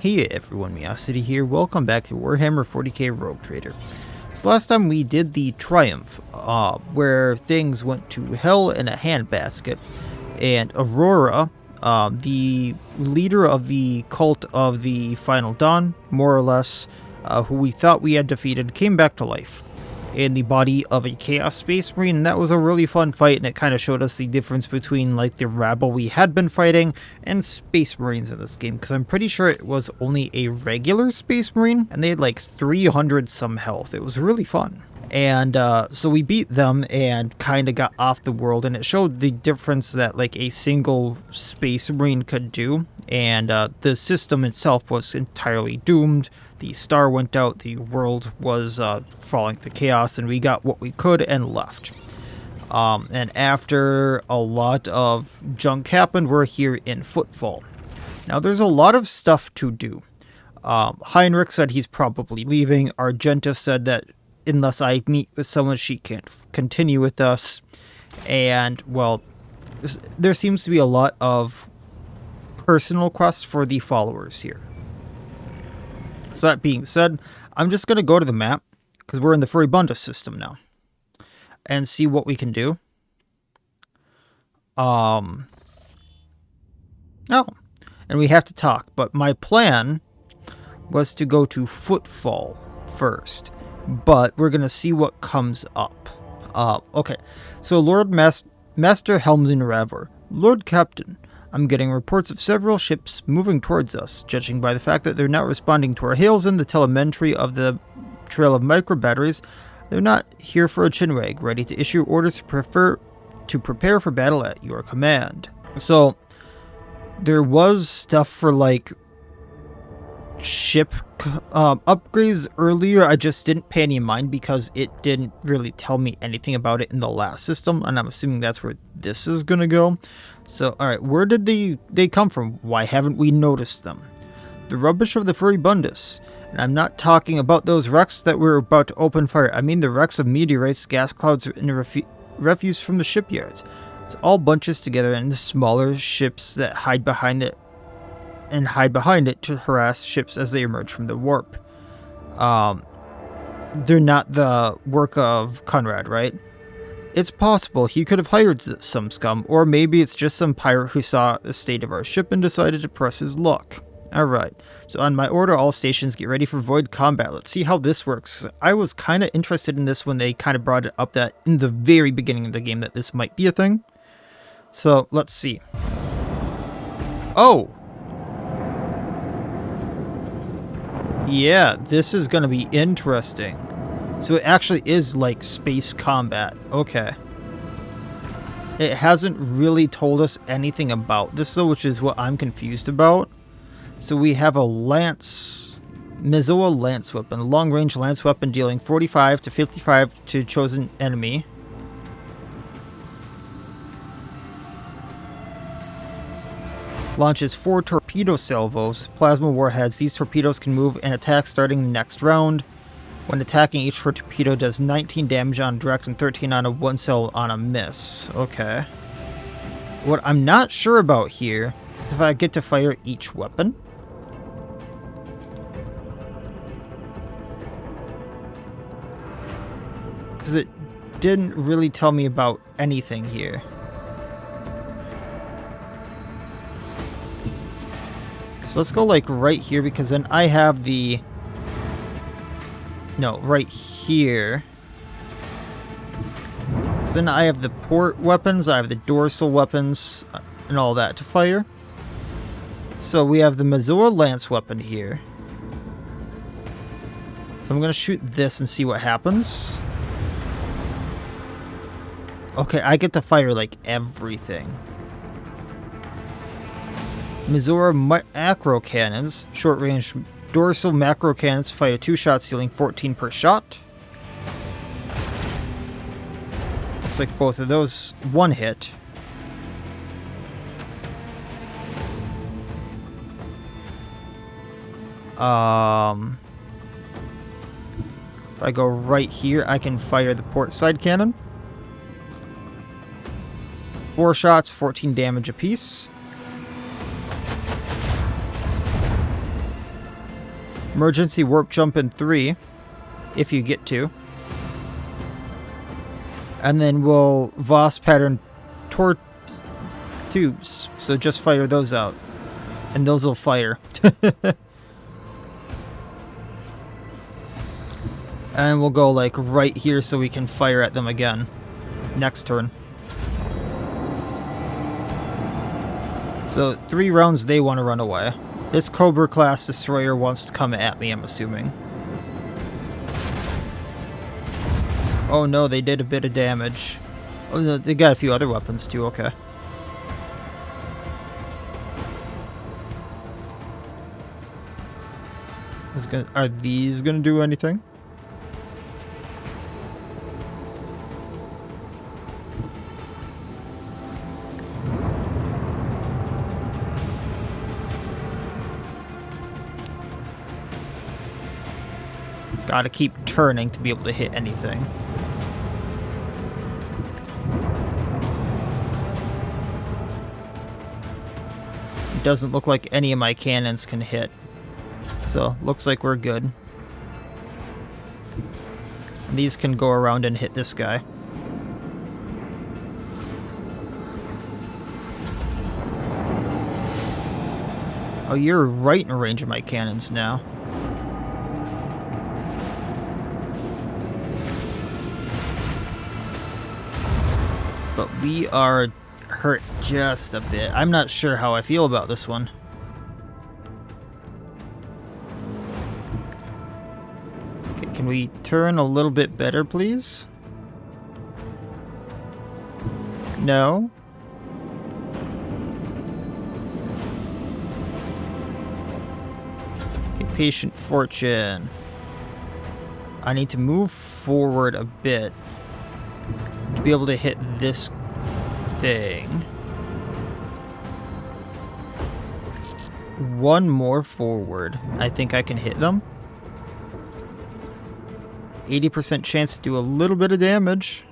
Hey everyone, Miacidae here. Welcome back to Warhammer 40k Rogue Trader. So last time we did the Triumph, where things went to hell in a handbasket, and Aurora, the leader of the cult of the Final Dawn, more or less, who we thought we had defeated, came back to life in the body of a Chaos Space Marine, and that was a really fun fight, and it kind of showed us the difference between like the rabble we had been fighting and Space Marines in this game, because I'm pretty sure it was only a regular Space Marine, and they had like 300 some health. It was really fun. And so we beat them and kind of got off the world, and it showed the difference that like a single Space Marine could do, and the system itself was entirely doomed. The star went out, the world was falling to chaos, and we got what we could and left. And after a lot of junk happened, we're here in Footfall. Now there's a lot of stuff to do. Heinrich said he's probably leaving. Argenta said that unless I meet with someone, she can't continue with us. And, well, there seems to be a lot of personal quests for the followers here. So that being said, I'm just going to go to the map, because we're in the Furibunda system now, and see what we can do. Oh, and we have to talk, but my plan was to go to Footfall first, but we're going to see what comes up. Okay, so Lord Master Helmsman Ravor, Lord Captain, I'm getting reports of several ships moving towards us, judging by the fact that they're not responding to our hails and the telemetry of the trail of micro-batteries. They're not here for a chinwag, ready to issue orders to prepare for battle at your command. So, there was stuff for, like, ship upgrades earlier. I just didn't pay any mind because it didn't really tell me anything about it in the last system, and I'm assuming that's where this is gonna go. So, alright, where did they come from? Why haven't we noticed them? The rubbish of the Furibundus. And I'm not talking about those wrecks that we're about to open fire. I mean the wrecks of meteorites, gas clouds, and refuse from the shipyards. It's all bunches together in the smaller ships that hide behind it to harass ships as they emerge from the warp. They're not the work of Conrad, right? It's possible he could have hired some scum, or maybe it's just some pirate who saw the state of our ship and decided to press his luck. Alright, so on my order, all stations get ready for void combat. Let's see how this works. I was kind of interested in this when they kind of brought it up that in the very beginning of the game that this might be a thing. So, let's see. Oh! Yeah, this is going to be interesting. So it actually is like space combat. Okay. It hasn't really told us anything about this though, which is what I'm confused about. So we have a Mizoa lance weapon, long-range lance weapon dealing 45 to 55 to chosen enemy. Launches 4 torpedo salvos, plasma warheads. These torpedoes can move and attack starting the next round. When attacking, each torpedo does 19 damage on direct and 13 on a one cell on a miss. Okay. What I'm not sure about here is if I get to fire each weapon. Because it didn't really tell me about anything here. So let's go like right here, because then I have the... No, right here. Because then I have the port weapons, I have the dorsal weapons, and all that to fire. So we have the Mizoa lance weapon here. So I'm going to shoot this and see what happens. Okay, I get to fire like everything. Mizoa macro cannons, short range dorsal macro cannons, fire 2 shots dealing 14 per shot. Looks like both of those one hit. If I go right here, I can fire the port side cannon. 4 shots, 14 damage apiece. Emergency warp jump in 3, if you get to. And then we'll Voss pattern tubes. So just fire those out. And those will fire. And we'll go like right here so we can fire at them again. Next turn. So 3 rounds they want to run away. This Cobra class destroyer wants to come at me, I'm assuming. Oh no, they did a bit of damage. Oh, no, they got a few other weapons too, okay. Are these gonna do anything? Gotta keep turning to be able to hit anything. It doesn't look like any of my cannons can hit. So, looks like we're good. These can go around and hit this guy. Oh, you're right in range of my cannons now. But we are hurt just a bit. I'm not sure how I feel about this one. Okay, can we turn a little bit better, please? No? Okay, patient fortune. I need to move forward a bit to be able to hit this thing. One more forward. I think I can hit them. 80% chance to do a little bit of damage.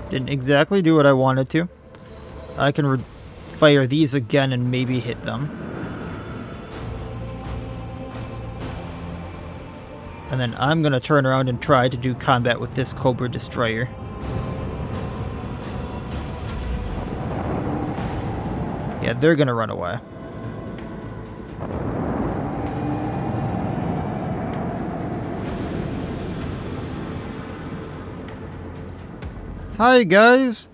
Didn't exactly do what I wanted to. I can fire these again and maybe hit them. And then I'm going to turn around and try to do combat with this Cobra Destroyer. Yeah, they're going to run away. Hi, guys.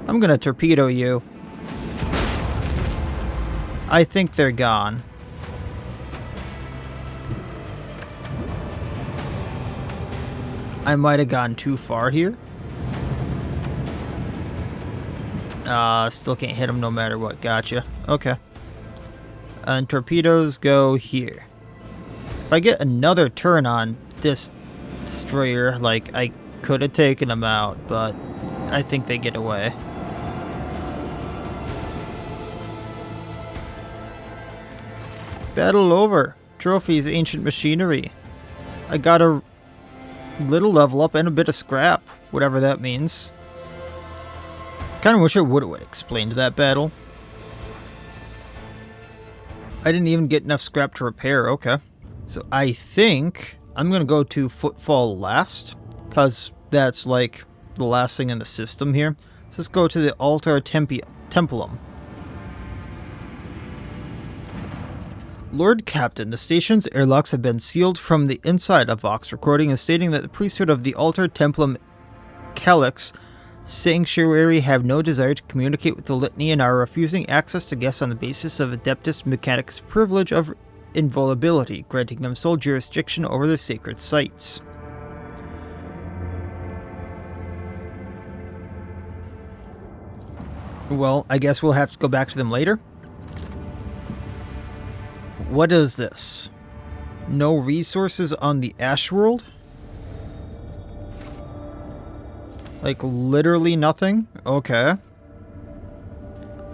I'm going to torpedo you. I think they're gone. I might have gone too far here. Still can't hit them no matter what. Gotcha. Okay. And torpedoes go here. If I get another turn on this destroyer, like, I could have taken them out, but I think they get away. Battle over. Trophies, ancient machinery. I got a little level up and a bit of scrap, whatever that means. Kind of wish I would have explained that battle. I didn't even get enough scrap to repair. Okay. So I think I'm going to go to Footfall last, because that's like the last thing in the system here. So let's go to the Altar Templum. Lord Captain, the station's airlocks have been sealed from the inside, a Vox recording is stating that the priesthood of the Altar Templum Calyx Sanctuary have no desire to communicate with the Litany and are refusing access to guests on the basis of Adeptus Mechanic's privilege of inviolability, granting them sole jurisdiction over their sacred sites. Well, I guess we'll have to go back to them later. What is this? No resources on the Ash World? Like, literally nothing? Okay.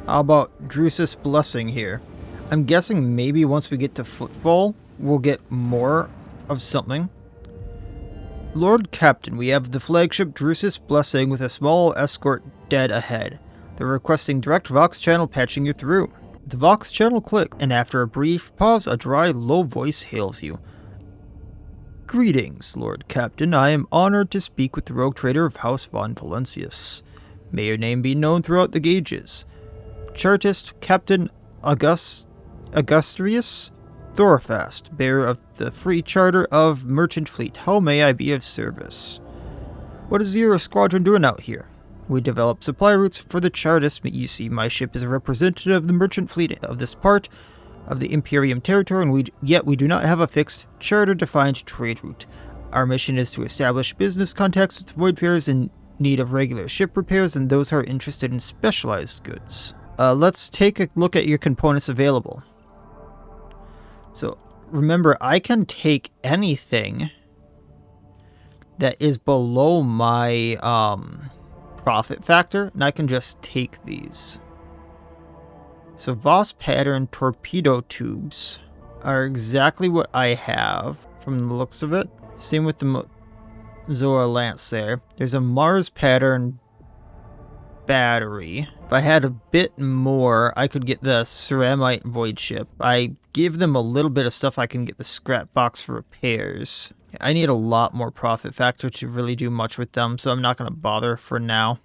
How about Drusus Blessing here? I'm guessing maybe once we get to Footfall, we'll get more of something. Lord Captain, we have the flagship Drusus Blessing with a small escort dead ahead. They're requesting direct Vox channel patching you through. The Vox channel clicks, and after a brief pause, a dry, low voice hails you. Greetings, Lord Captain. I am honored to speak with the rogue trader of House von Valencius. May your name be known throughout the gauges. Chartist Captain Augustrius Thorfast, bearer of the Free Charter of Merchant Fleet. How may I be of service? What is your squadron doing out here? We develop supply routes for the Chartist. You see, my ship is a representative of the merchant fleet of this part of the Imperium territory, and yet we do not have a fixed, charter-defined trade route. Our mission is to establish business contacts with voidfarers in need of regular ship repairs and those who are interested in specialized goods. Let's take a look at your components available. So, remember, I can take anything that is below my profit factor, and I can just take these. So Voss pattern torpedo tubes are exactly what I have from the looks of it. Same with the Zoa Lance there. There's a Mars pattern battery. If I had a bit more, I could get the Ceramite void ship. I give them a little bit of stuff. I can get the scrap box for repairs. I need a lot more profit factor to really do much with them, so I'm not going to bother for now.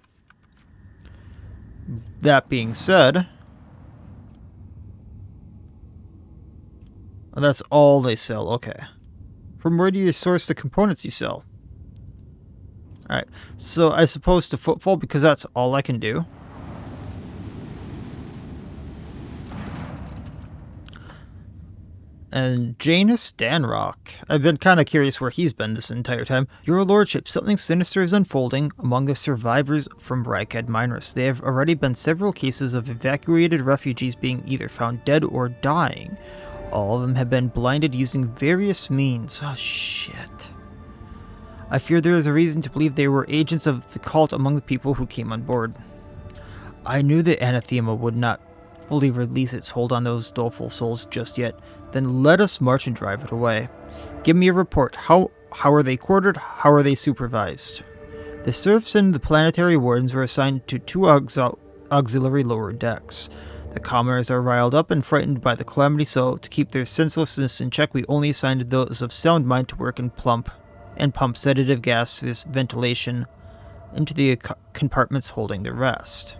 That being said, that's all they sell. Okay. From where do you source the components you sell? Alright, so I suppose to Footfall because that's all I can do. And Janus Stanrock. I've been kind of curious where he's been this entire time. Your Lordship, something sinister is unfolding among the survivors from Rykad Miners. There have already been several cases of evacuated refugees being either found dead or dying. All of them have been blinded using various means. Oh, shit. I fear there is a reason to believe they were agents of the cult among the people who came on board. I knew that Anathema would not fully release its hold on those doleful souls just yet. Then let us march and drive it away. Give me a report. How are they quartered? How are they supervised? The serfs and the planetary wardens were assigned to two auxiliary lower decks. The commoners are riled up and frightened by the calamity, so to keep their senselessness in check, we only assigned those of sound mind to work and pump sedative gas through this ventilation into the compartments holding the rest.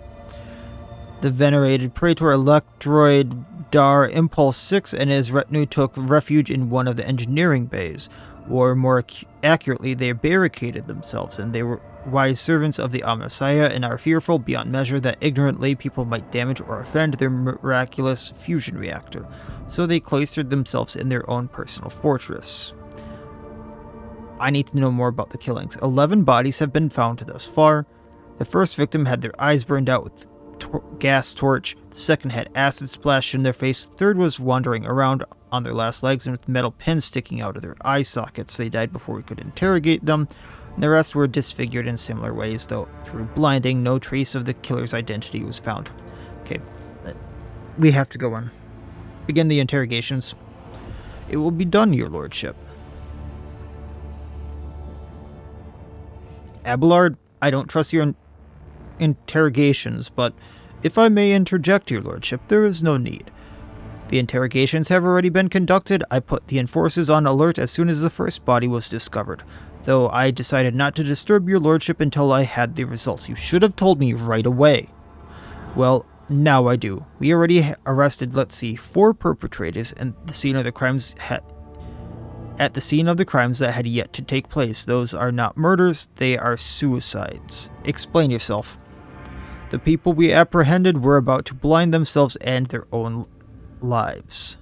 The venerated Praetor Electroid Dar Impulse 6 and his retinue took refuge in one of the engineering bays, or more accurately, they barricaded themselves, and they were wise servants of the Omnissiah and are fearful beyond measure that ignorant lay people might damage or offend their miraculous fusion reactor, so they cloistered themselves in their own personal fortress. I need to know more about the killings. 11 bodies have been found thus far. The first victim had their eyes burned out with gas torch, the second had acid splashed in their face, the third was wandering around on their last legs and with metal pins sticking out of their eye sockets. They died before we could interrogate them. The rest were disfigured in similar ways, though through blinding, no trace of the killer's identity was found. Okay, we have to go on. Begin the interrogations. It will be done, your lordship. Abelard, I don't trust your interrogations, but if I may interject, your lordship, there is no need. The interrogations have already been conducted. I put the enforcers on alert as soon as the first body was discovered, though I decided not to disturb your lordship until I had the results. You should have told me right away. Well, now I do. We already arrested, 4 perpetrators at the scene of the crimes that had yet to take place. Those are not murders, they are suicides. Explain yourself. The people we apprehended were about to blind themselves and their own lives.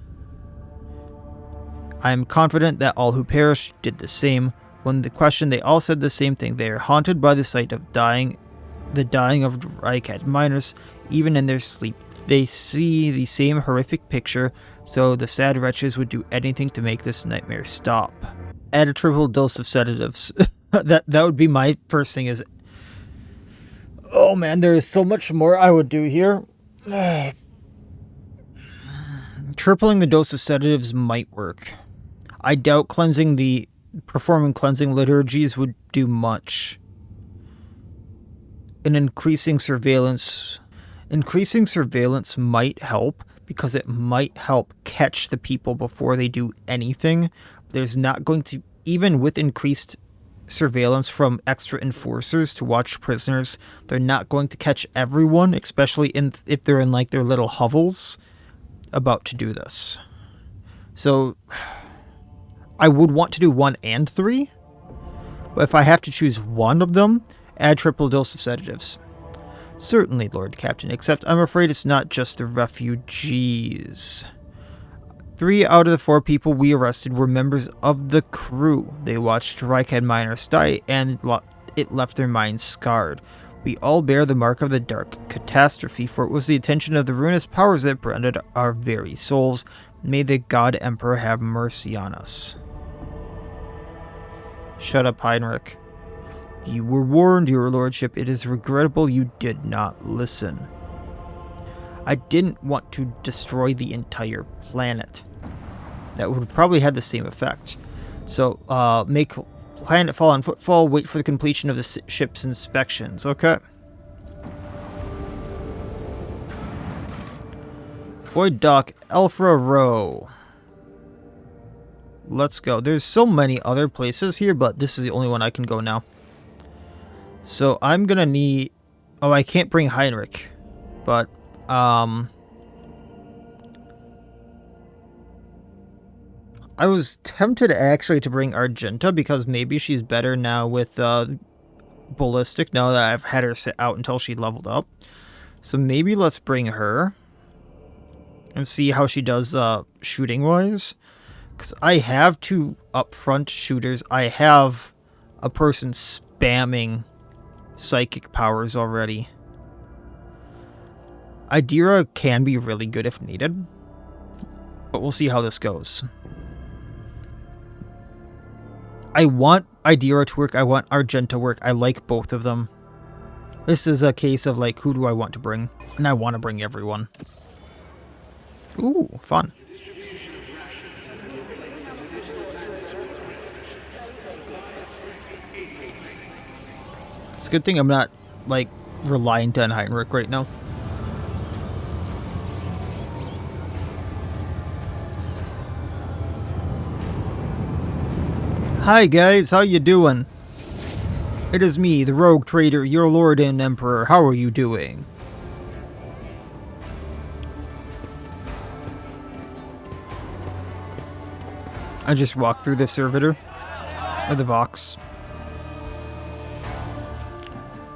I am confident that all who perished did the same. When questioned, they all said the same thing. They are haunted by the sight of the dying of Rykad miners. Even in their sleep, they see the same horrific picture, so the sad wretches would do anything to make this nightmare stop. Add a triple dose of sedatives. that would be my first thing is... Oh man, there is so much more I would do here. Tripling the dose of sedatives might work. I doubt performing cleansing liturgies would do much. Increasing surveillance might help, because it might help catch the people before they do anything. There's not going to, even with increased surveillance from extra enforcers to watch prisoners, they're not going to catch everyone, especially if they're in like their little hovels about to do this. So I would want to do 1 and 3, but if I have to choose one of them, add triple dose of sedatives. Certainly, Lord Captain, except I'm afraid it's not just the refugees. 3 out of the 4 people we arrested were members of the crew. They watched Reichhead miners die, and it left their minds scarred. We all bear the mark of the dark catastrophe, for it was the attention of the ruinous powers that branded our very souls. May the God Emperor have mercy on us. Shut up, Heinrich. You were warned, your lordship. It is regrettable you did not listen. I didn't want to destroy the entire planet. That would probably have the same effect. So, make planetfall on Footfall, wait for the completion of the ship's inspections. Okay. Void Dock, Alpha Row. Let's go. There's so many other places here, but this is the only one I can go now. So I'm gonna need... Oh, I can't bring Heinrich. But, I was tempted actually to bring Argenta because maybe she's better now with Ballistic now that I've had her sit out until she leveled up. So maybe let's bring her and see how she does shooting-wise. Because I have 2 upfront shooters. I have a person spamming psychic powers already. Idira can be really good if needed, but we'll see how this goes. I want Idira to work, I want Argenta to work, I like both of them. This is a case of like, who do I want to bring? And I want to bring everyone. Ooh, fun. It's a good thing I'm not, like, reliant on Heinrich right now. Hi guys, how you doing? It is me, the rogue trader, your lord and emperor. How are you doing? I just walked through the servitor. Or the Vox.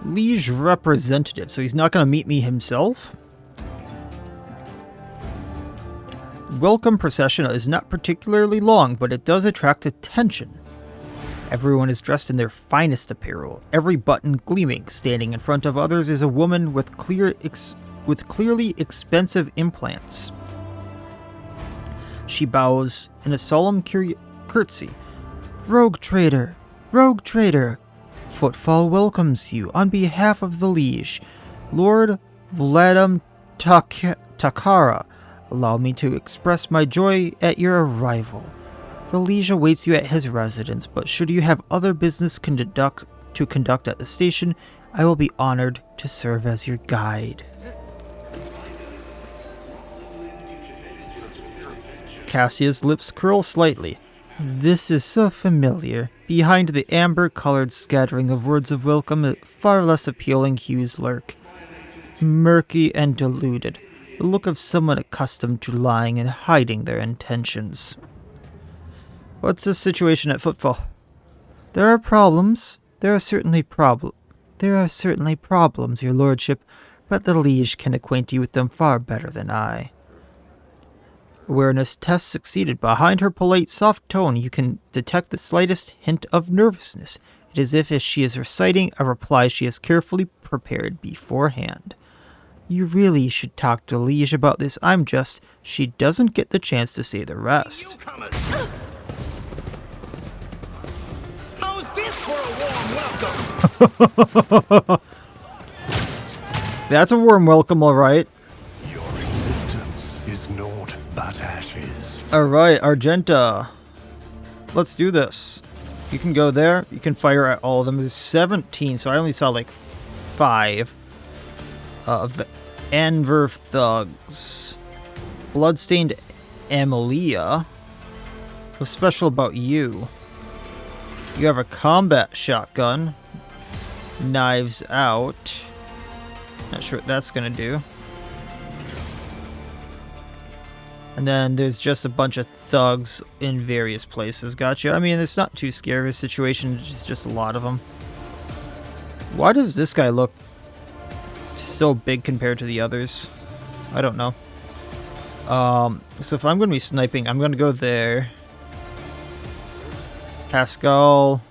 Liege representative, so he's not going to meet me himself? Welcome procession is not particularly long, but it does attract attention. Everyone is dressed in their finest apparel, every button gleaming. Standing in front of others is a woman with clearly expensive implants. She bows in a solemn curtsy. Rogue trader! Rogue trader! Footfall welcomes you on behalf of the liege. Lord Vladimir Takara, allow me to express my joy at your arrival. The liege awaits you at his residence, but should you have other business to conduct at the station, I will be honored to serve as your guide. Cassia's lips curl slightly. This is so familiar. Behind the amber-colored scattering of words of welcome, far less appealing hues lurk. Murky and diluted. The look of someone accustomed to lying and hiding their intentions. What's the situation at Footfall? There are problems. There are certainly problems, your lordship, but the liege can acquaint you with them far better than I. Awareness test succeeded. Behind her polite, soft tone, you can detect the slightest hint of nervousness. It is as if she is reciting a reply she has carefully prepared beforehand. You really should talk to Liege about this. She doesn't get the chance to say the rest. How's this for a warm welcome? That's a warm welcome, alright. Your existence is naught but ashes. Alright, Argenta. Let's do this. You can go there. You can fire at all of them. There's 17, so I only saw like 5 of Enver thugs. Bloodstained Amelia. What's special about you? You have a combat shotgun. Knives out. Not sure what that's gonna do. And then there's just a bunch of thugs in various places. Gotcha. I mean, it's not too scary of a situation. It's just a lot of them. Why does this guy look so big compared to the others? I don't know. So if I'm going to be sniping, I'm going to go there. Pascal.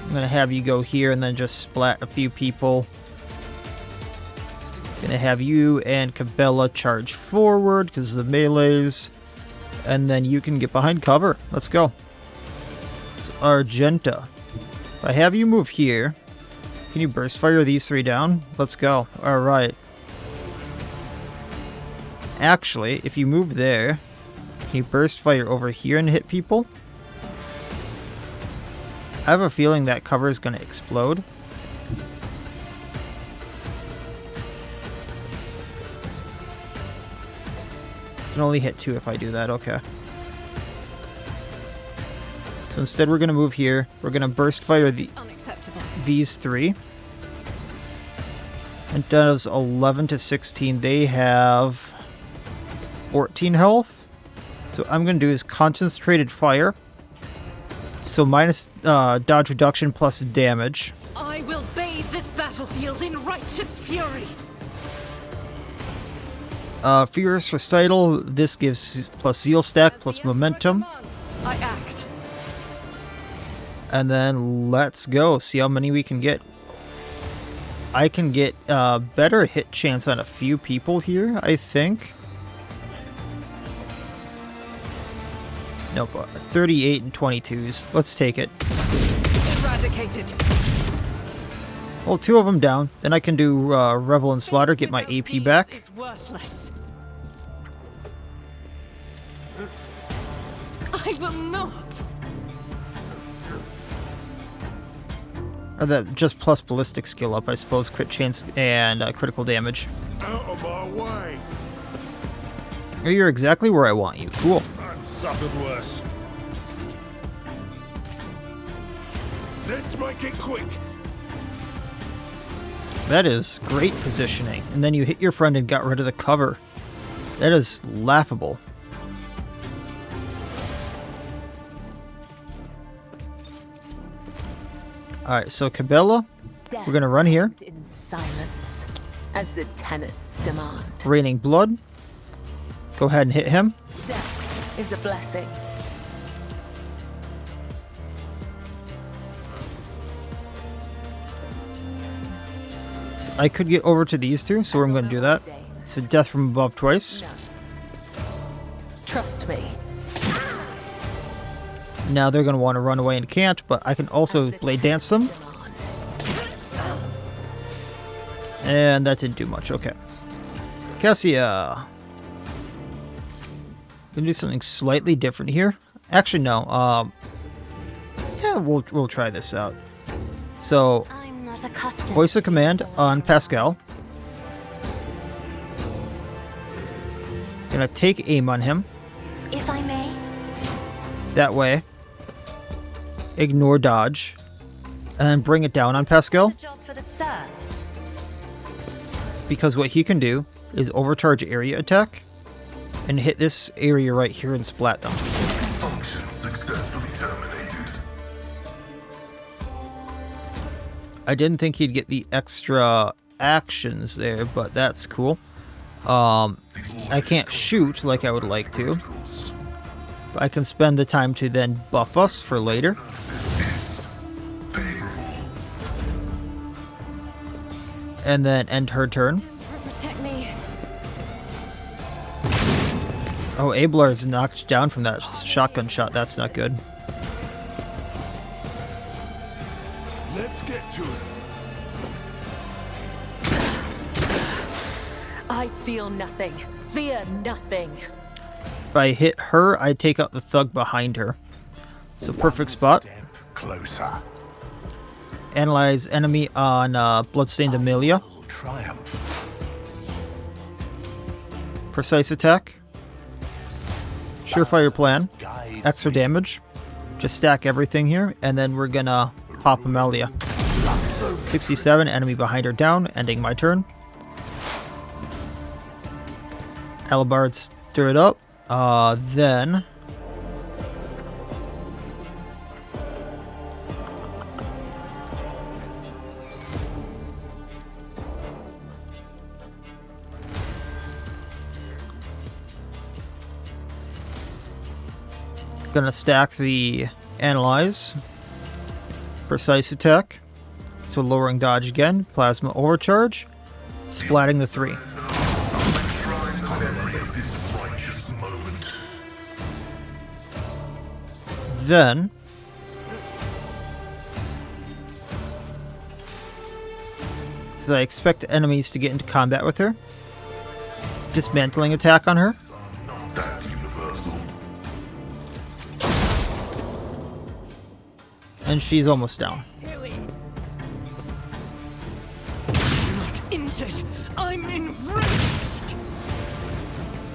I'm going to have you go here and then just splat a few people. Gonna have you and Cabela charge forward because of the melees. And then you can get behind cover. Let's go. It's Argenta. If I have you move here, can you burst fire these three down? Let's go. Alright. Actually, if you move there, can you burst fire over here and hit people? I have a feeling that cover is going to explode. Can only hit 2 if I do that. Okay. So instead we're going to move here. We're going to burst fire these 3. It does 11 to 16. They have 14 health. So what I'm going to do is concentrated fire. So minus dodge reduction plus damage. I will bathe this battlefield in righteous fury. Furious Recital, this gives plus Zeal Stack plus Momentum. I act. And then let's go, see how many we can get. I can get better hit chance on a few people here, I think. Nope, 38 and 22s. Let's take it. Eradicated. Well, 2 of them down. Then I can do Revel and Slaughter, get my AP back. Is worthless. I will not. Or that just plus ballistic skill up, I suppose. Crit chance and critical damage. Out of my way! Oh, you're exactly where I want you. Cool. I've suffered worse. Let's make it quick. That is great positioning. And then you hit your friend and got rid of the cover. That is laughable. Alright, so Cabela, we're going to run here. In silence, as the tenants demand. Raining Blood. Go ahead and hit him. Death is a blessing. I could get over to these 2, so I'm going to do that. So death from above twice. No. Trust me. Now they're going to want to run away and can't, but I can also blade dance them. And that didn't do much. Okay. Cassia. Gonna do something slightly different here. Actually, no. Yeah, we'll try this out. So, voice of command on Pascal. Gonna take aim on him. If I may. That way. Ignore dodge. And then bring it down on Pascal. Job for the serfs. Because what he can do is overcharge area attack and hit this area right here and splat them. Function successfully terminated. I didn't think he'd get the extra actions there, but that's cool. I can't shoot like I would like to, but I can spend the time to then buff us for later. And then end her turn. Protect me. Oh, Ablar is knocked down from that shotgun shot. That's not good. Let's get to it. I feel nothing. Fear nothing. If I hit her, I take out the thug behind her. So perfect spot. Step closer. Analyze enemy on Bloodstained Amelia. Triumph. Precise attack. Surefire plan. Extra damage. Just stack everything here, and then we're gonna pop Amelia. 67, enemy behind her down, ending my turn. Alabard stir it up. Then... gonna stack the Analyze. Precise attack. So lowering dodge again. Plasma overcharge. Splatting the 3. Then... because I expect enemies to get into combat with her. Dismantling attack on her. And she's almost down. Not injured. I'm enraged.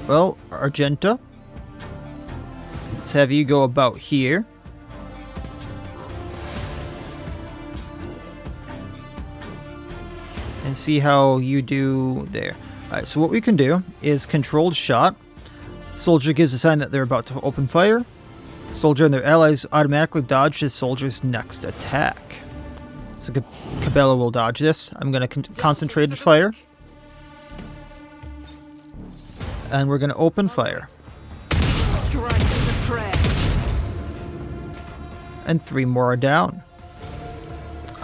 Well, Argenta. Let's have you go about here. And see how you do there. Alright, so what we can do is controlled shot. Soldier gives a sign that they're about to open fire. Soldier and their allies automatically dodge the soldier's next attack. So Cabela will dodge this. I'm going to concentrated fire. And we're going to open fire. Strike to the prey. And 3 more are down.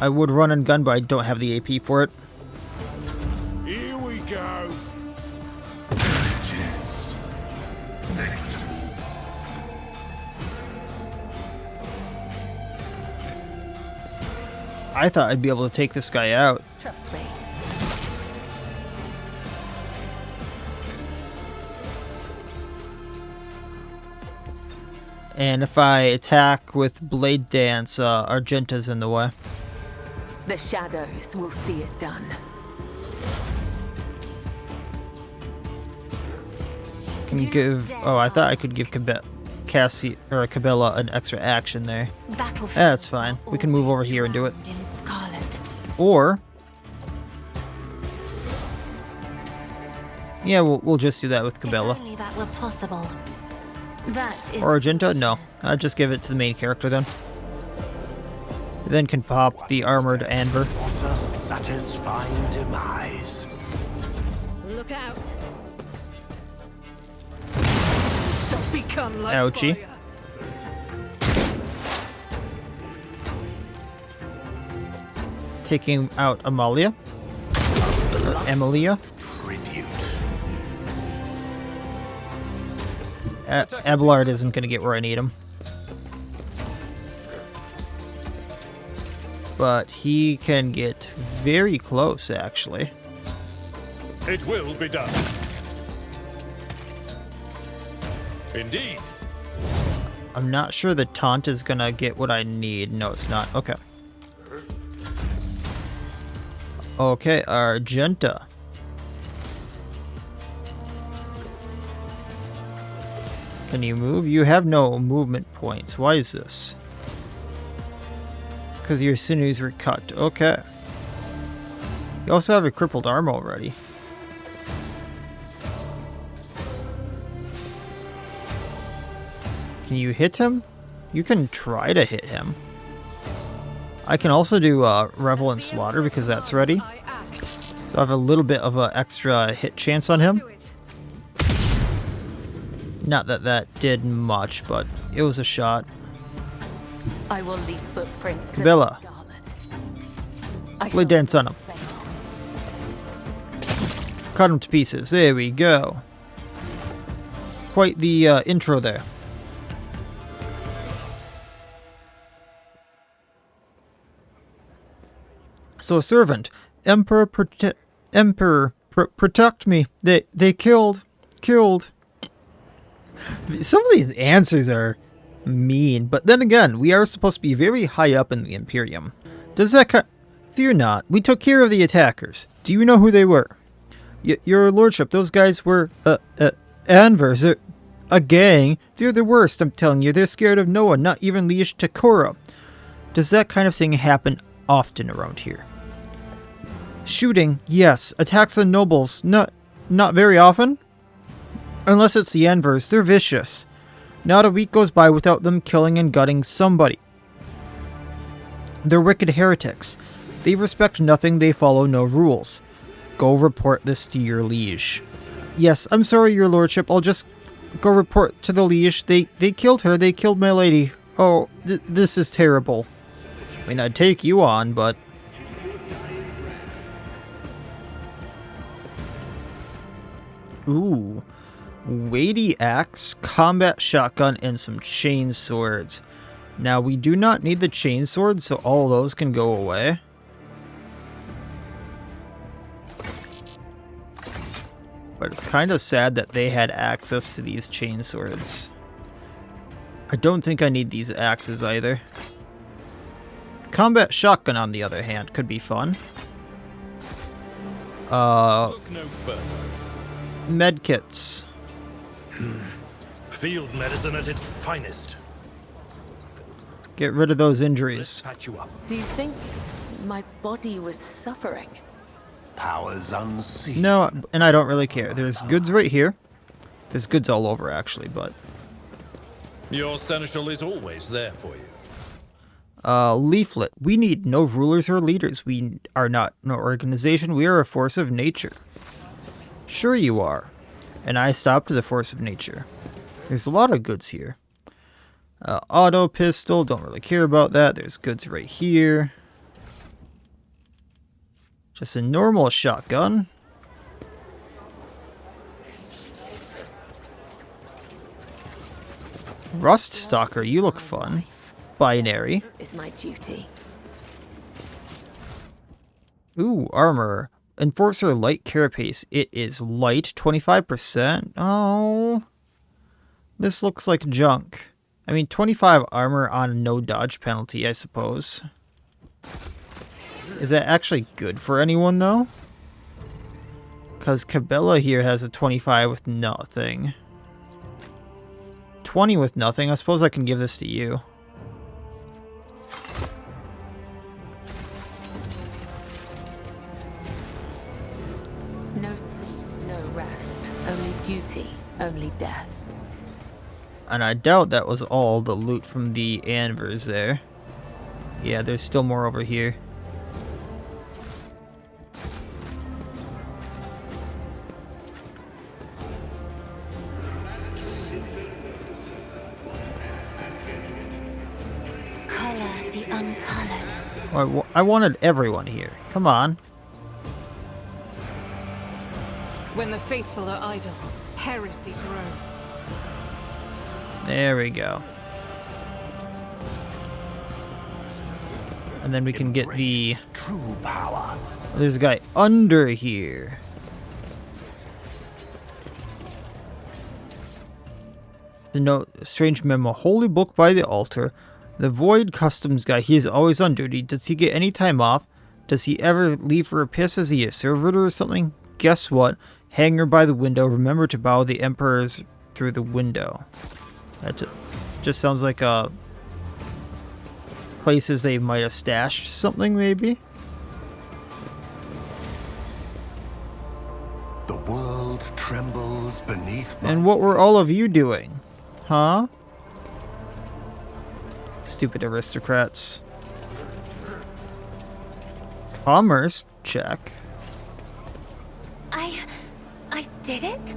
I would run and gun, but I don't have the AP for it. Here we go. I thought I'd be able to take this guy out. Trust me. And if I attack with Blade Dance, Argenta's in the way. The shadows will see it done. Can give... oh, I thought I could give Cassie or Cabela an extra action there. That's fine. We can move over here and do it. In scarlet. Or... yeah, we'll just do that with Cabela. If only that were possible. That is Or Argenta? No. I'll just give it to the main character then. We then can pop the armored Anvir. What a satisfying demise. Look out. Shall become like Ouchie. fire. Taking out Amalia. Or Emilia. Tribute. Abelard isn't going to get where I need him. But he can get very close, actually. It will be done. Indeed. I'm not sure the taunt is going to get what I need. No, it's not. Okay. Okay, Argenta. Can you move? You have no movement points. Why is this? Because your sinews were cut. Okay. You also have a crippled arm already. Can you hit him? You can try to hit him. I can also do Revel and Slaughter because that's ready. I act. So I have a little bit of an extra hit chance on him. Do it. Not that that did much, but it was a shot. I will leave footprints Cabela. in the scarlet. I Blade shall Dance on him. fail. Cut him to pieces. There we go. Quite the intro there. So, servant, Emperor, protect me. They killed. Some of these answers are mean, but then again, we are supposed to be very high up in the Imperium. Does that fear not? We took care of the attackers. Do you know who they were? Your lordship, those guys were, Anvers. They're a gang. They're the worst, I'm telling you. They're scared of no one, not even Liege Takora. Does that kind of thing happen often around here? Shooting, yes. Attacks on nobles, not very often. Unless it's the Anvers, they're vicious. Not a week goes by without them killing and gutting somebody. They're wicked heretics. They respect nothing, they follow no rules. Go report this to your liege. Yes, I'm sorry, your lordship. I'll just go report to the liege. They killed her. They killed my lady. Oh, this is terrible. I mean, I'd take you on, but... Ooh. Weighty axe, combat shotgun, and some chain swords. Now, we do not need the chain swords, so all those can go away. But it's kind of sad that they had access to these chain swords. I don't think I need these axes either. Combat shotgun, on the other hand, could be fun. Look no further. Medkits. Field medicine at its finest. Get rid of those Let's injuries. patch you up. Do you think my body was suffering? Powers unseen. No, and I don't really care. There's goods right here. There's goods all over, actually, but... Your seneschal is always there for you. Leaflet. We need no rulers or leaders. We are not no organization. We are a force of nature. Sure you are. And I stopped the force of nature. There's a lot of goods here. Auto pistol. Don't really care about that. There's goods right here. Just a normal shotgun. Rust Stalker, you look fun. Binary. Is my duty. Ooh, armor. Enforcer light carapace. It is light, 25%. Oh. This looks like junk. I mean, 25 armor on no dodge penalty, I suppose. Is that actually good for anyone, though? Because Cabela here has a 25 with nothing. 20 with nothing. I suppose I can give this to you. No sleep, no rest. Only duty, only death. And I doubt that was all the loot from the Anvers there. Yeah, there's still more over here. Color the uncolored. I wanted everyone here. Come on. When the faithful are idle, heresy grows. There we go. And then we can get the... True power. There's a guy under here. The note, strange memo. Holy book by the altar. The Void Customs guy. He is always on duty. Does he get any time off? Does he ever leave for a piss? Is he a servitor or something? Guess what? Hanger by the window. Remember to bow the emperors through the window. That just sounds like places they might have stashed something, maybe? The world trembles beneath my And what were all of you doing? Huh? Stupid aristocrats. Commerce, check. I did it?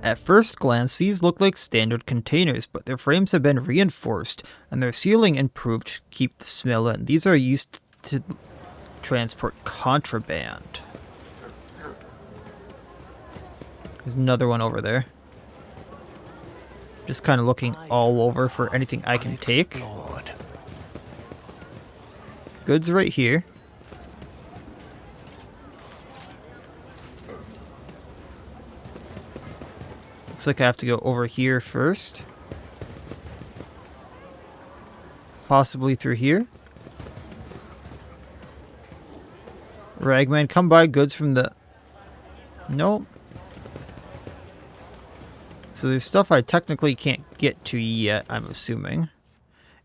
At first glance, these look like standard containers, but their frames have been reinforced, and their sealing improved to keep the smell in. These are used to transport contraband. There's another one over there. Just kind of looking all over for anything I can take. Lord. Goods right here. Looks like I have to go over here first. Possibly through here. Ragman, come buy goods from the Nope. So there's stuff I technically can't get to yet, I'm assuming.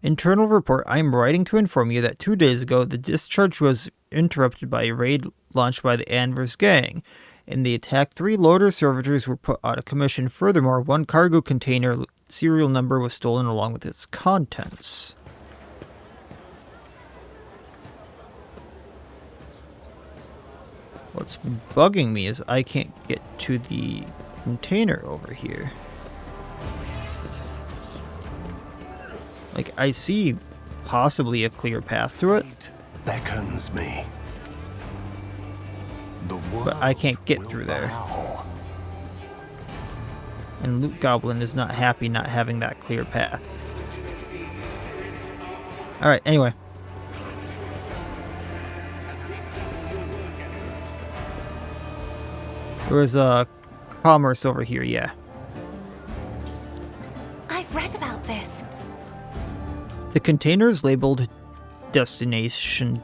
Internal report. I am writing to inform you that 2 days ago, the discharge was interrupted by a raid launched by the Anvers gang. In the attack, 3 loader servitors were put out of commission. Furthermore, 1 cargo container serial number was stolen along with its contents. What's bugging me is I can't get to the container over here. Like, I see possibly a clear path through it, Fate beckons me. The but I can't world get will through there. bow. And Loot Goblin is not happy not having that clear path. Alright, anyway. There was a commerce over here, yeah. I've read about this. The container is labeled Destination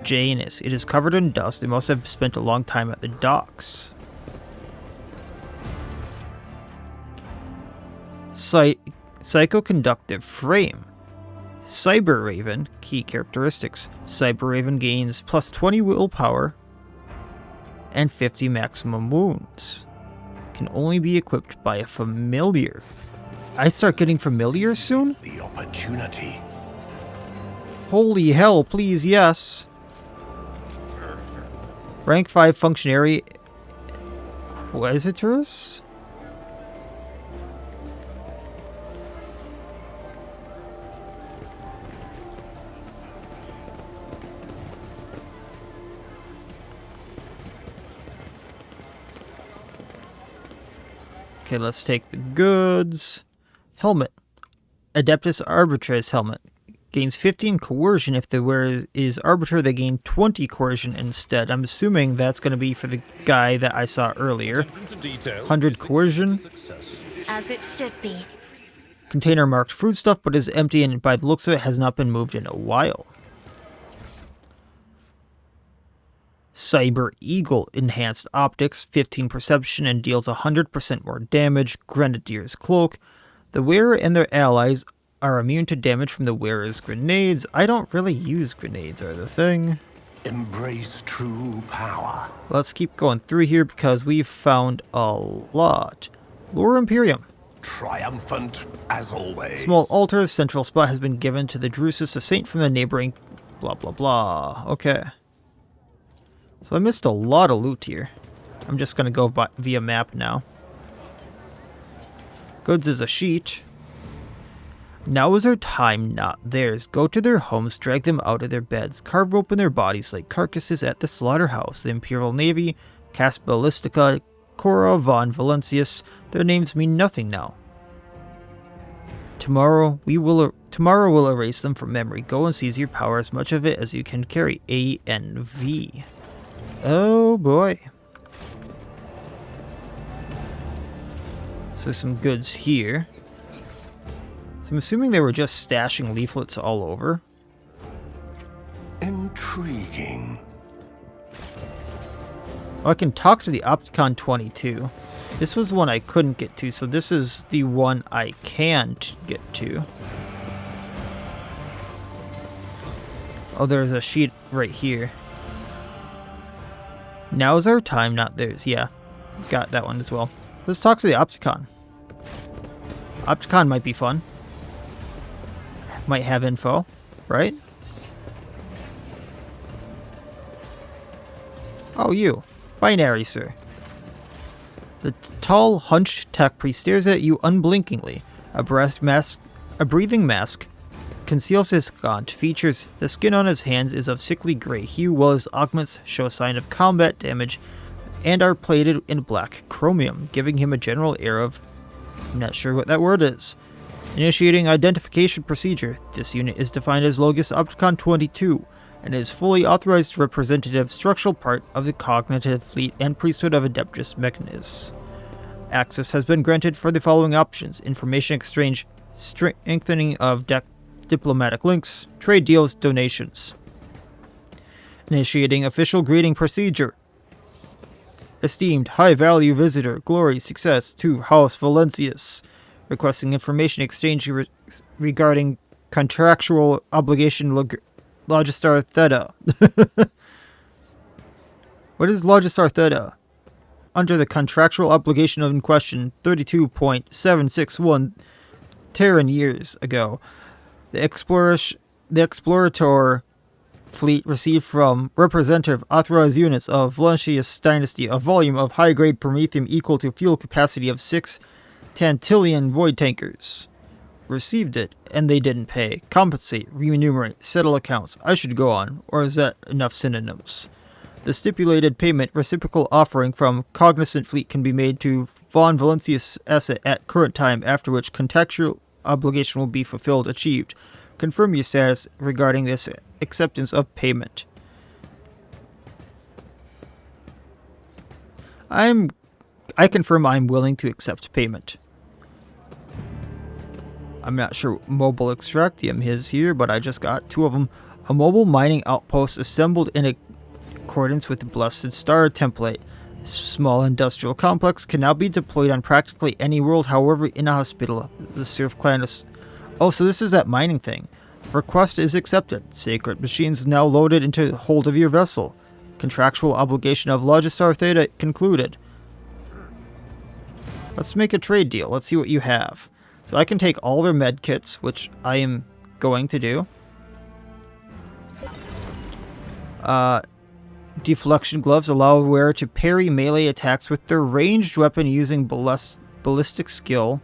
Janus. It is covered in dust. They must have spent a long time at the docks. Psychoconductive frame. Cyber Raven. Key characteristics. Cyber Raven gains plus 20 willpower and 50 maximum wounds. Can only be equipped by a familiar. I start getting familiars soon? The opportunity. Holy hell, please, yes. Rank 5 functionary. Wesitorus? Okay, let's take the goods. Helmet. Adeptus Arbitraris helmet. Gains 15 coercion. If the wearer is Arbiter, they gain 20 coercion instead. I'm assuming that's going to be for the guy that I saw earlier. 100 coercion. As it should be. Container marked foodstuff, but is empty and by the looks of it has not been moved in a while. Cyber Eagle. Enhanced optics, 15 perception, and deals 100% more damage. Grenadier's Cloak. The wearer and their allies are immune to damage from the wearer's grenades. I don't really use grenades, are the thing. Embrace true power. Let's keep going through here because we've found a lot. Lure Imperium. Triumphant as always. Small altar. Central spot has been given to the Drusus, a saint from the neighboring blah blah blah. Okay. So I missed a lot of loot here. I'm just going to go via map now. Goods is a sheet. Now is our time, not theirs. Go to their homes, drag them out of their beds, carve open their bodies like carcasses at the slaughterhouse. The Imperial Navy, Cas Ballistica, Cora von Valentius, their names mean nothing now. Tomorrow will erase them from memory. Go and seize your power, as much of it as you can carry. ANV. Oh boy. So some goods here. So I'm assuming they were just stashing leaflets all over. Intriguing. Oh, I can talk to the Opticon 22. This was the one I couldn't get to, so this is the one I can get to. Oh, there's a sheet right here. Now's our time, not theirs. Yeah, got that one as well. Let's talk to the Opticon. Opticon might be fun. Might have info, right? Oh, you. Binary, sir. The tall, hunched tech priest stares at you unblinkingly. A breathing mask conceals his gaunt features. The skin on his hands is of sickly gray hue, while his augments show a sign of combat damage and are plated in black chromium, giving him a general air of... I'm not sure what that word is. Initiating identification procedure. This unit is defined as Logis Opticon 22 and is fully authorized representative structural part of the cognitive fleet and priesthood of Adeptus Mechanus. Access has been granted for the following options: information exchange, strengthening of diplomatic links, trade deals, donations. Initiating official greeting procedure. Esteemed high-value visitor, glory, success to House Valencius. Requesting information exchange regarding contractual obligation Logistar Theta. What is Logistar Theta? Under the contractual obligation in question, 32.761 Terran years ago, the Explorator fleet received from representative authorized units of Valencius Dynasty a volume of high-grade promethium equal to fuel capacity of 6 tantillion void tankers. Received it, and they didn't pay. Compensate, remunerate, settle accounts. I should go on, or is that enough synonyms? The stipulated payment reciprocal offering from Cognizant Fleet can be made to Von Valencius asset at current time, after which contractual obligation will be fulfilled, achieved. Confirm your status regarding this acceptance of payment. I confirm I'm willing to accept payment. I'm not sure what mobile extractium is here, but I just got 2 of them. A mobile mining outpost assembled in accordance with the Blessed Star template. This small industrial complex can now be deployed on practically any world, however inhospitable the Surf Clan is. Oh, so this is that mining thing. Request is accepted. Sacred machines now loaded into the hold of your vessel. Contractual obligation of Logistar Theta concluded. Let's make a trade deal. Let's see what you have. So I can take all their med kits, which I am going to do. Deflection gloves allow wearer to parry melee attacks with their ranged weapon using ballistic skill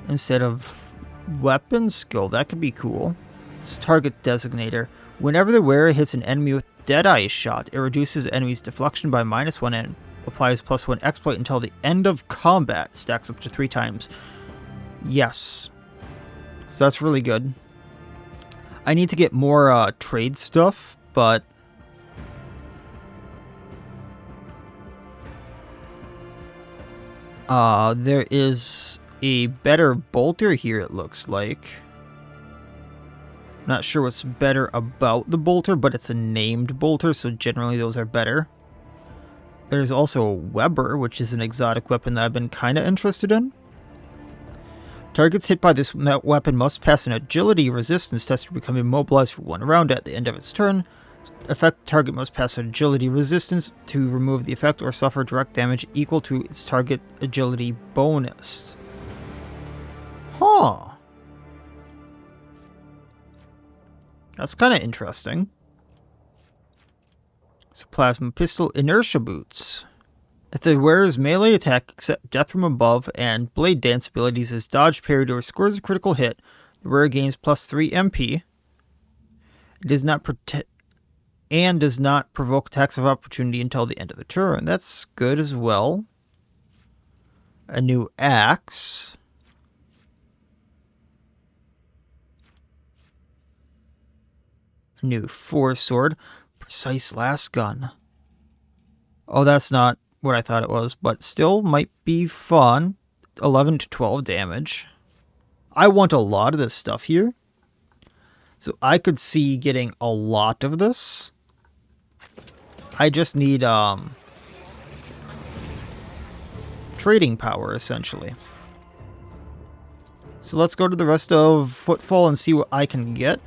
instead of weapon skill. That could be cool. It's target designator. Whenever the wearer hits an enemy with Deadeye shot, it reduces the enemy's deflection by -1 and applies +1 exploit until the end of combat. Stacks up to 3 times. Yes. So that's really good. I need to get more trade stuff, but there is a better bolter here, it looks like. Not sure what's better about the bolter, but it's a named bolter, so generally those are better. There's also a Weber, which is an exotic weapon that I've been kind of interested in. Targets hit by this weapon must pass an agility resistance test to become immobilized for 1 round at the end of its turn. Effect target must pass agility resistance to remove the effect or suffer direct damage equal to its target agility bonus. Huh. That's kind of interesting. So plasma pistol inertia boots. If the wearer's melee attack except death from above and blade dance abilities is dodge, parried, or scores a critical hit, the wearer gains +3 MP. It does not does not provoke attacks of opportunity until the end of the turn. That's good as well. A new axe. A new 4 sword. Precise last gun. Oh, that's not what I thought it was, but still might be fun. 11 to 12 damage. I want a lot of this stuff here. So I could see getting a lot of this. I just need trading power, essentially. So let's go to the rest of Footfall and see what I can get.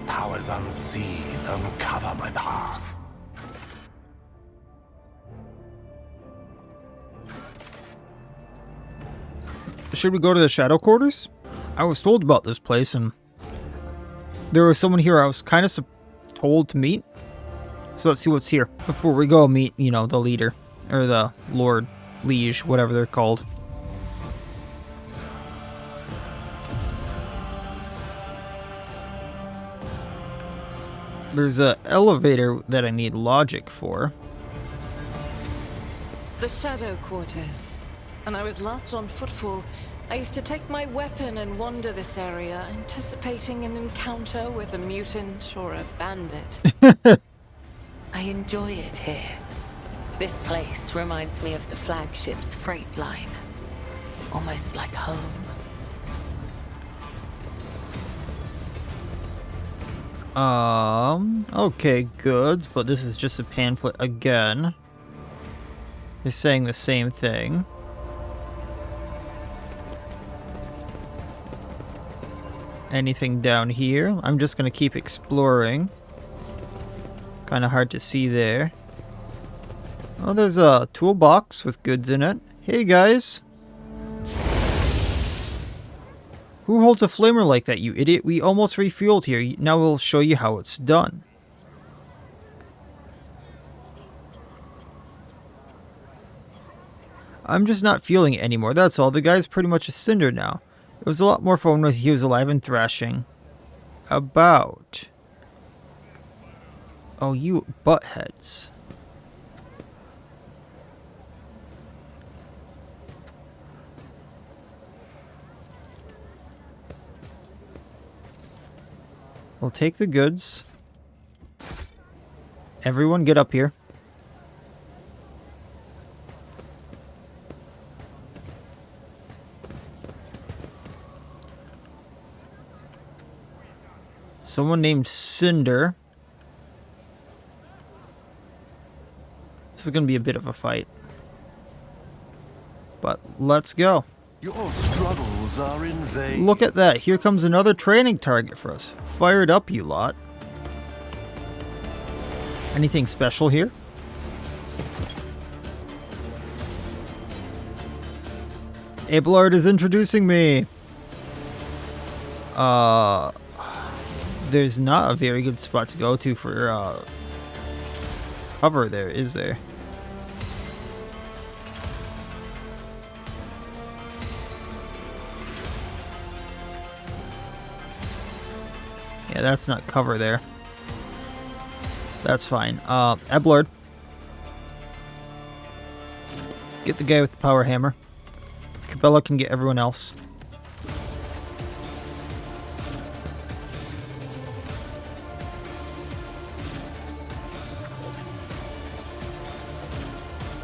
Powers unseen uncover my path. Should we go to the Shadow Quarters? I was told about this place, and there was someone here I was kind of told to meet. So let's see what's here. Before we go meet, you know, the leader. Or the Lord, Liege, whatever they're called. There's an elevator that I need logic for. The Shadow Quarters. When I was last on Footfall, I used to take my weapon and wander this area, anticipating an encounter with a mutant or a bandit. I enjoy it here. This place reminds me of the flagship's freight line. Almost like home. Okay, good, but this is just a pamphlet again. They're saying the same thing. Anything down here? I'm just gonna keep exploring. Kinda hard to see there. Oh, there's a toolbox with goods in it. Hey guys! Who holds a flamer like that, you idiot? We almost refueled here. Now we'll show you how it's done. I'm just not feeling it anymore, that's all. The guy's pretty much a cinder now. It was a lot more fun when he was alive and thrashing. About. Oh, you buttheads. We'll take the goods. Everyone get up here. Someone named Cinder. This is going to be a bit of a fight. But let's go. Your struggles are in vain. Look at that. Here comes another training target for us. Fire it up, you lot. Anything special here? Abelard is introducing me. There's not a very good spot to go to for cover there, is there? Yeah, that's not cover there. That's fine. Abelard. Get the guy with the power hammer. Cabela can get everyone else.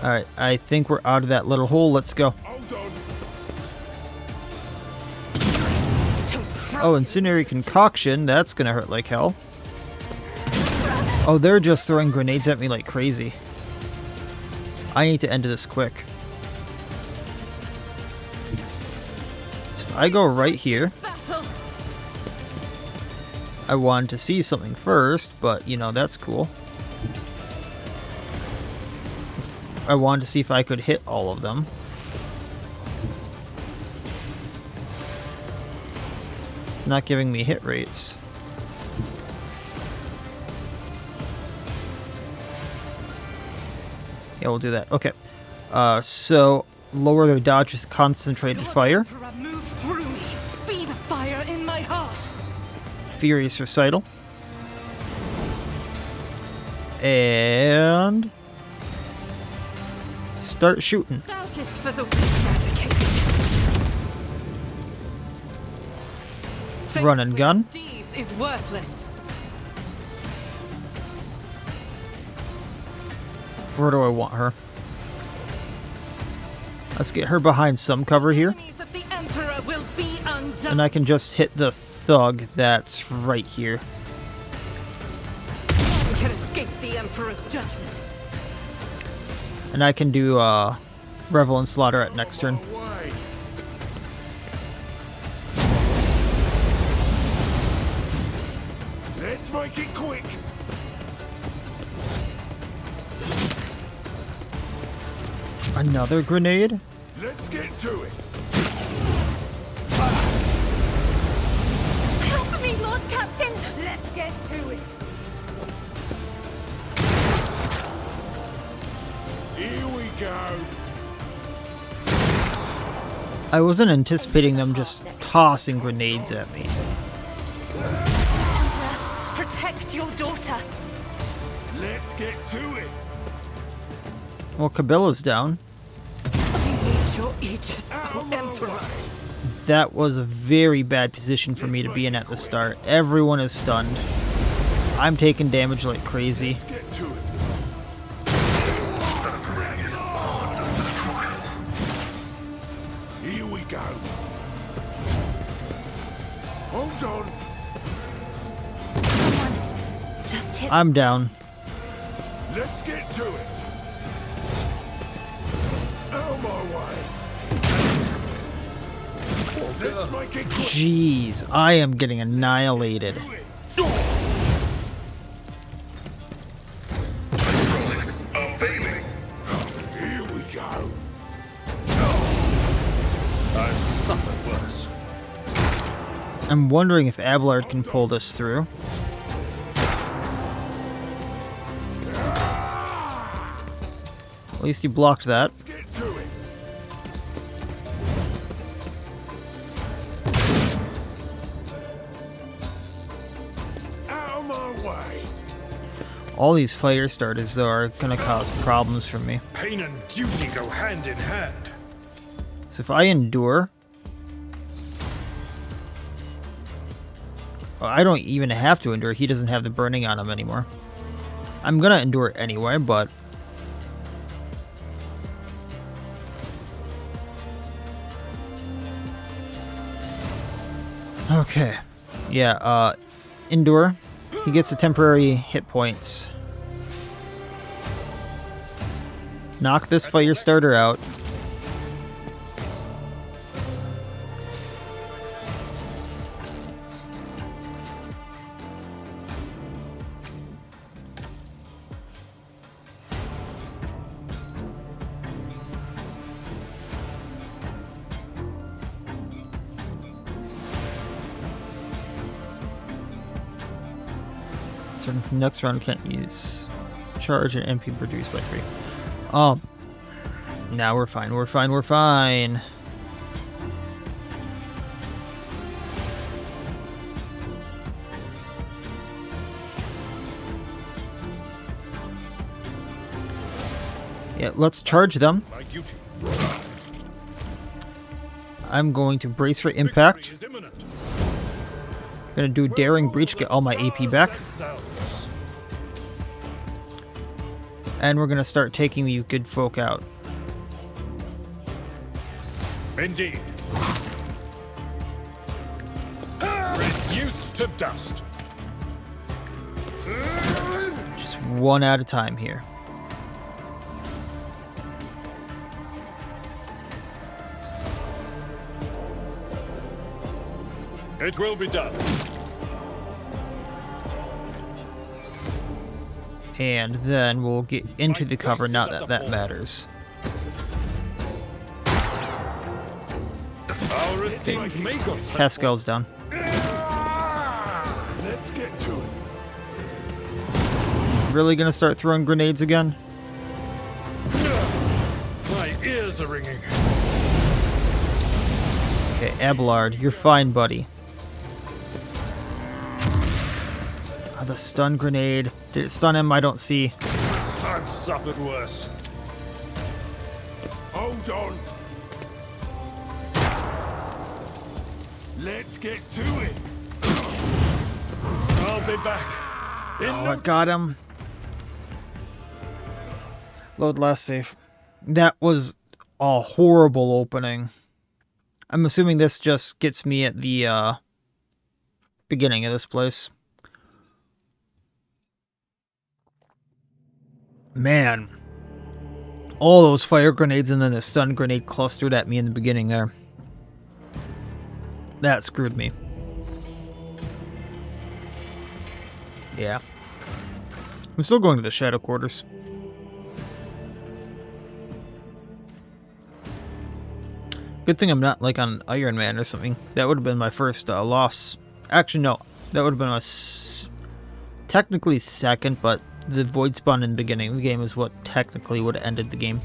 Alright, I think we're out of that little hole. Let's go. Oh, incendiary concoction. That's gonna hurt like hell. Oh, they're just throwing grenades at me like crazy. I need to end this quick. So if I go right here. I wanted to see something first, but you know, that's cool. I wanted to see if I could hit all of them. It's not giving me hit rates. Yeah, we'll do that. Okay. So lower their dodge with concentrated fire. Move through me. Be the fire in my heart. Furious recital. And start shooting. Doubt is for the weak eradicated. Run and gun. Deeds is worthless. Where do I want her? Let's get her behind some cover here. Enemies of the Emperor will be undone. And I can just hit the thug that's right here. None can escape the Emperor's judgment. And I can do Revel and Slaughter at next turn. Let's make it quick. Another grenade? Let's get to it. Help me, Lord Captain! Let's get to it. Here we go. I wasn't anticipating them just tossing grenades at me. Emperor, protect your daughter. Let's get to it. Well, Cabela's down. I need your aegis, O Emperor. That was a very bad position for me to be in at the start. Everyone is stunned. I'm taking damage like crazy. Let's get to it. Here we go. Hold on. Someone I'm down. Let's get to it. Out of my way. Let's make it quick. Jeez, I am getting annihilated. Hydraulics are failing. Here we go. I've suffered worse. I'm wondering if Abelard can pull this through. At least he blocked that. Let's get to it. Out of my way. All these fire starters, though, are gonna cause problems for me. Pain and duty go hand in hand. So if I endure... Well, I don't even have to endure. He doesn't have the burning on him anymore. I'm gonna endure anyway, but... Okay. Yeah, endure. He gets the temporary hit points. Knock this fire starter out. Starting from next round, can't use charge and MP produced by 3. Now we're fine. We're fine. We're fine. Yeah, let's charge them. My duty. I'm going to brace for impact. Victory is imminent. Gonna do daring breach, get all my AP back. Sounds. And we're gonna start taking these good folk out. Indeed. Reduced to dust. Just one at a time here. It will be done. And then we'll get into the cover, not that that matters. Our esteemed Magos. Pascal's down. Let's get to it. Really gonna start throwing grenades again? My ears are ringing. Okay, Abelard, you're fine, buddy. Oh, the stun grenade. Did it stun him? I don't see. I've suffered worse. Hold on. Let's get to it. I'll be back. In Oh, no I got him. Load last save. That was a horrible opening. I'm assuming this just gets me at the beginning of this place. Man. All those fire grenades and then the stun grenade clustered at me in the beginning there. That screwed me. Yeah. I'm still going to the Shadow Quarters. Good thing I'm not like on Iron Man or something. That would have been my first loss. Actually, no. That would have been my technically second, but the void spawn in the beginning of the game is what technically would have ended the game.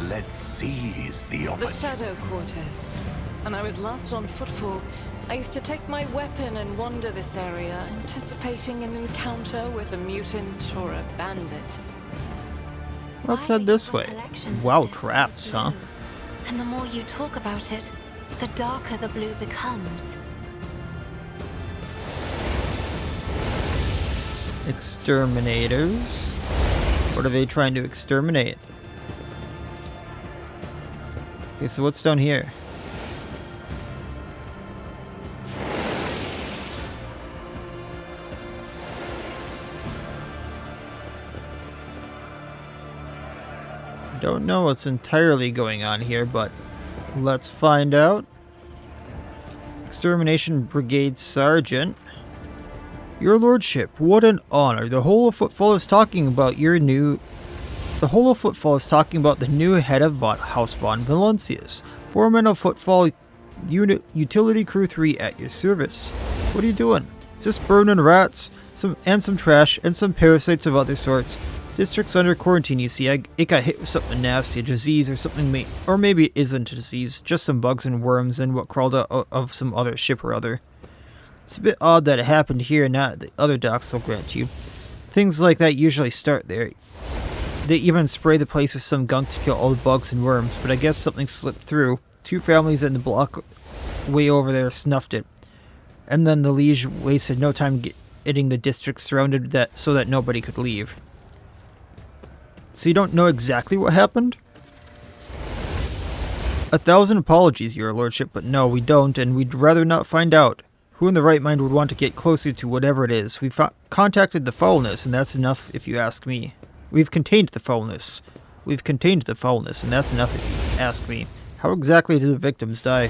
Let's seize the The opportunity. Shadow Quarters. When I was last on Footfall, I used to take my weapon and wander this area, anticipating an encounter with a mutant or a bandit. Let's head this way. Wow, traps, huh? And the more you talk about it, the darker the blue becomes. Exterminators. What are they trying to exterminate? Okay, so what's down here? Don't know what's entirely going on here, but let's find out. Extermination Brigade Sergeant. Your Lordship, what an honor. The whole of Footfall is talking about the new head of House von Valancius. Foreman of Footfall Utility Crew 3 at your service. What are you doing? Just burning rats, some trash, and some parasites of other sorts. District's under quarantine, you see. It got hit with something nasty, a disease or something, or maybe it isn't a disease, just some bugs and worms and what crawled out of some other ship or other. It's a bit odd that it happened here and not at the other docks, I'll grant you. Things like that usually start there. They even spray the place with some gunk to kill all the bugs and worms, but I guess something slipped through. 2 families in the block way over there snuffed it. And then the Liege wasted no time getting the district surrounded so that nobody could leave. So you don't know exactly what happened? 1,000 apologies, Your Lordship, but no, we don't, and we'd rather not find out. Who in the right mind would want to get closer to whatever it is? We've contacted the foulness, and that's enough if you ask me. We've contained the foulness, and that's enough if you ask me. How exactly did the victims die?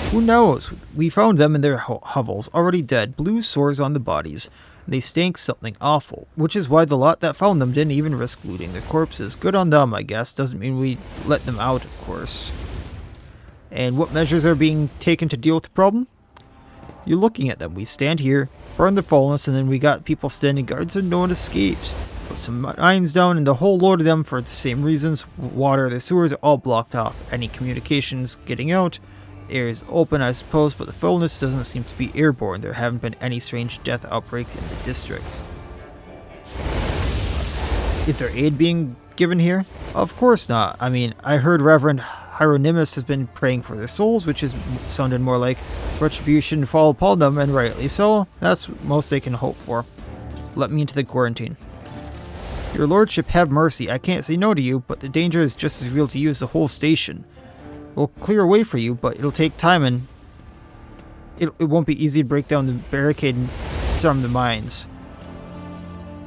Who knows? We found them in their hovels, already dead, blue sores on the bodies. They stank something awful, which is why the lot that found them didn't even risk looting their corpses. Good on them, I guess. Doesn't mean we let them out, of course. And what measures are being taken to deal with the problem? You're looking at them. We stand here, burn the foulness, and then we got people standing guards and no one escapes. Put some mines down and the whole load of them for the same reasons. Water, the sewers are all blocked off. Any communications getting out. Air is open, I suppose, but the foulness doesn't seem to be airborne. There haven't been any strange death outbreaks in the districts. Is there aid being given here? Of course not. I mean, I heard Reverend Hieronymus has been praying for their souls, which is sounded more like retribution fall upon them, and rightly so. That's most they can hope for. Let me into the quarantine. Your Lordship, have mercy. I can't say no to you, but the danger is just as real to you as the whole station. We'll clear a way for you, but it'll take time, and it won't be easy to break down the barricade and disarm the mines.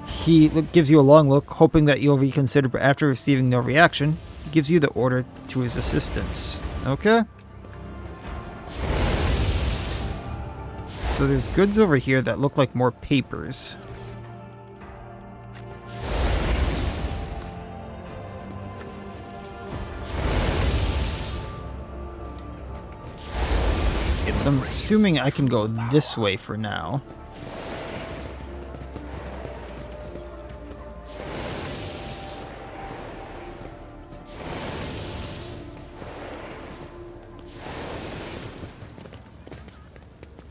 He gives you a long look, hoping that you'll reconsider, but after receiving no reaction, he gives you the order to his assistants. Okay? So there's goods over here that look like more papers. So I'm assuming I can go this way for now.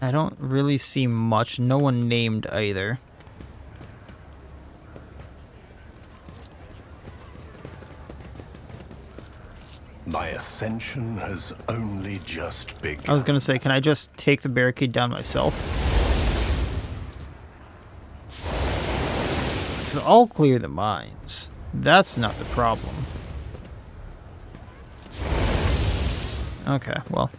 I don't really see much. No one named either. My ascension has only just begun. I was gonna say, can I just take the barricade down myself? Because I'll clear the mines. That's not the problem. Okay, well.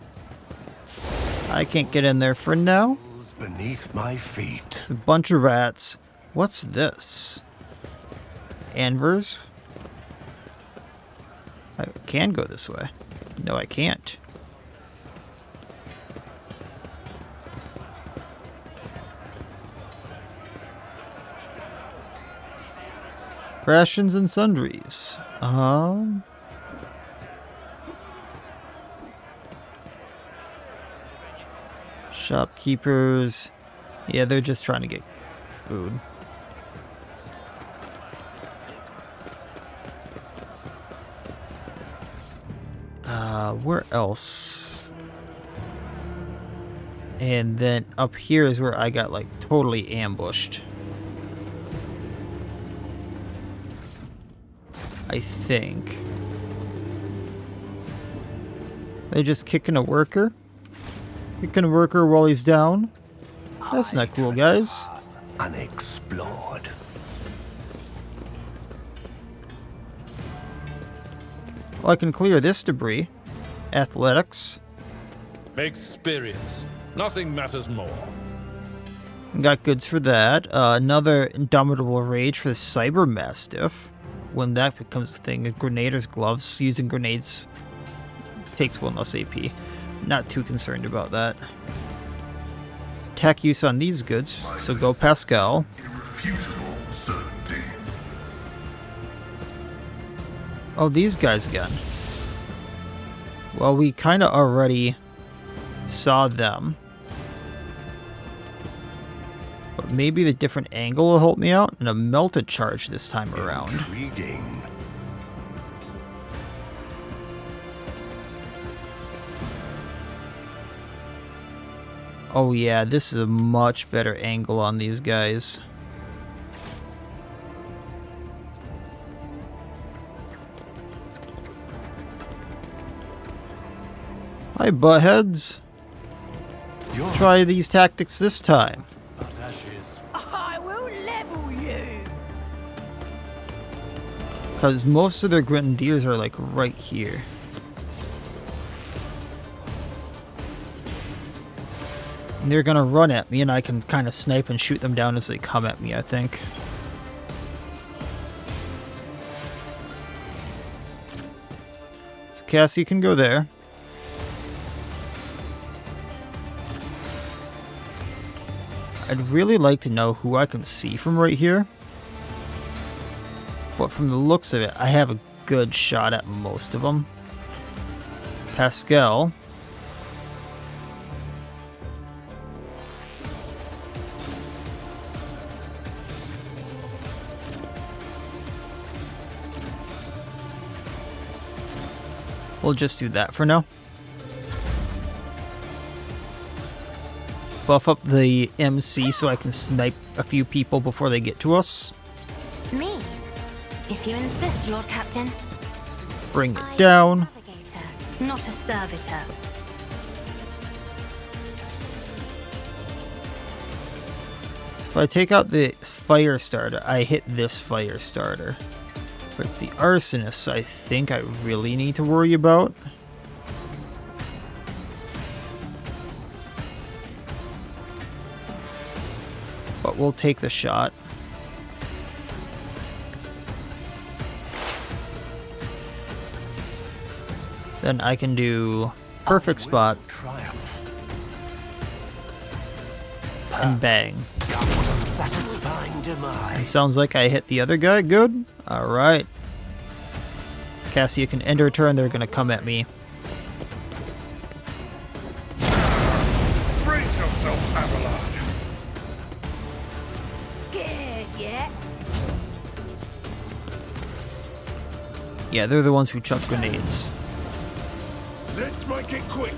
I can't get in there for now. Beneath my feet. It's a bunch of rats. What's this? Anvers? I can go this way. No, I can't. Rations and sundries. Shopkeepers. Yeah, they're just trying to get food. Where else? And then up here is where I got like totally ambushed. I think. They just kicking a worker? Kicking a worker while he's down? That's not cool, guys. Unexplored. Well, I can clear this debris. Athletics. Experience. Nothing matters more. Got goods for that. Another Indomitable Rage for the Cyber Mastiff. when that becomes a thing. Grenader's gloves, using grenades takes 1 less AP. Not too concerned about that. Attack use on these goods, so go Pascal. Irrefutable certainty. Oh, these guys again. Well, we kind of already saw them. But maybe the different angle will help me out, and a melted charge this time around. Intriguing. Oh yeah, this is a much better angle on these guys. Hi, buttheads. Let's try these tactics this time. I will level you. Because most of their grenadiers are like right here. And they're gonna run at me, and I can kind of snipe and shoot them down as they come at me, I think. So Cassie can go there. I'd really like to know who I can see from right here. But from the looks of it, I have a good shot at most of them. Pascal. We'll just do that for now. Buff up the MC so I can snipe a few people before they get to us. Me? If you insist, Lord Captain. Bring I it down. am a navigator, not a servitor. If I take out the fire starter, I hit this fire starter. But it's the arsonists I think I really need to worry about. But we'll take the shot. Then I can do perfect spot Triumph. and bang. Satisfying demise. It sounds like I hit the other guy. Good. Alright. Cassia can end her turn. They're going to come at me. Brace yourself, Abelard. Scared yet? Yeah, they're the ones who chuck grenades. Let's make it quick.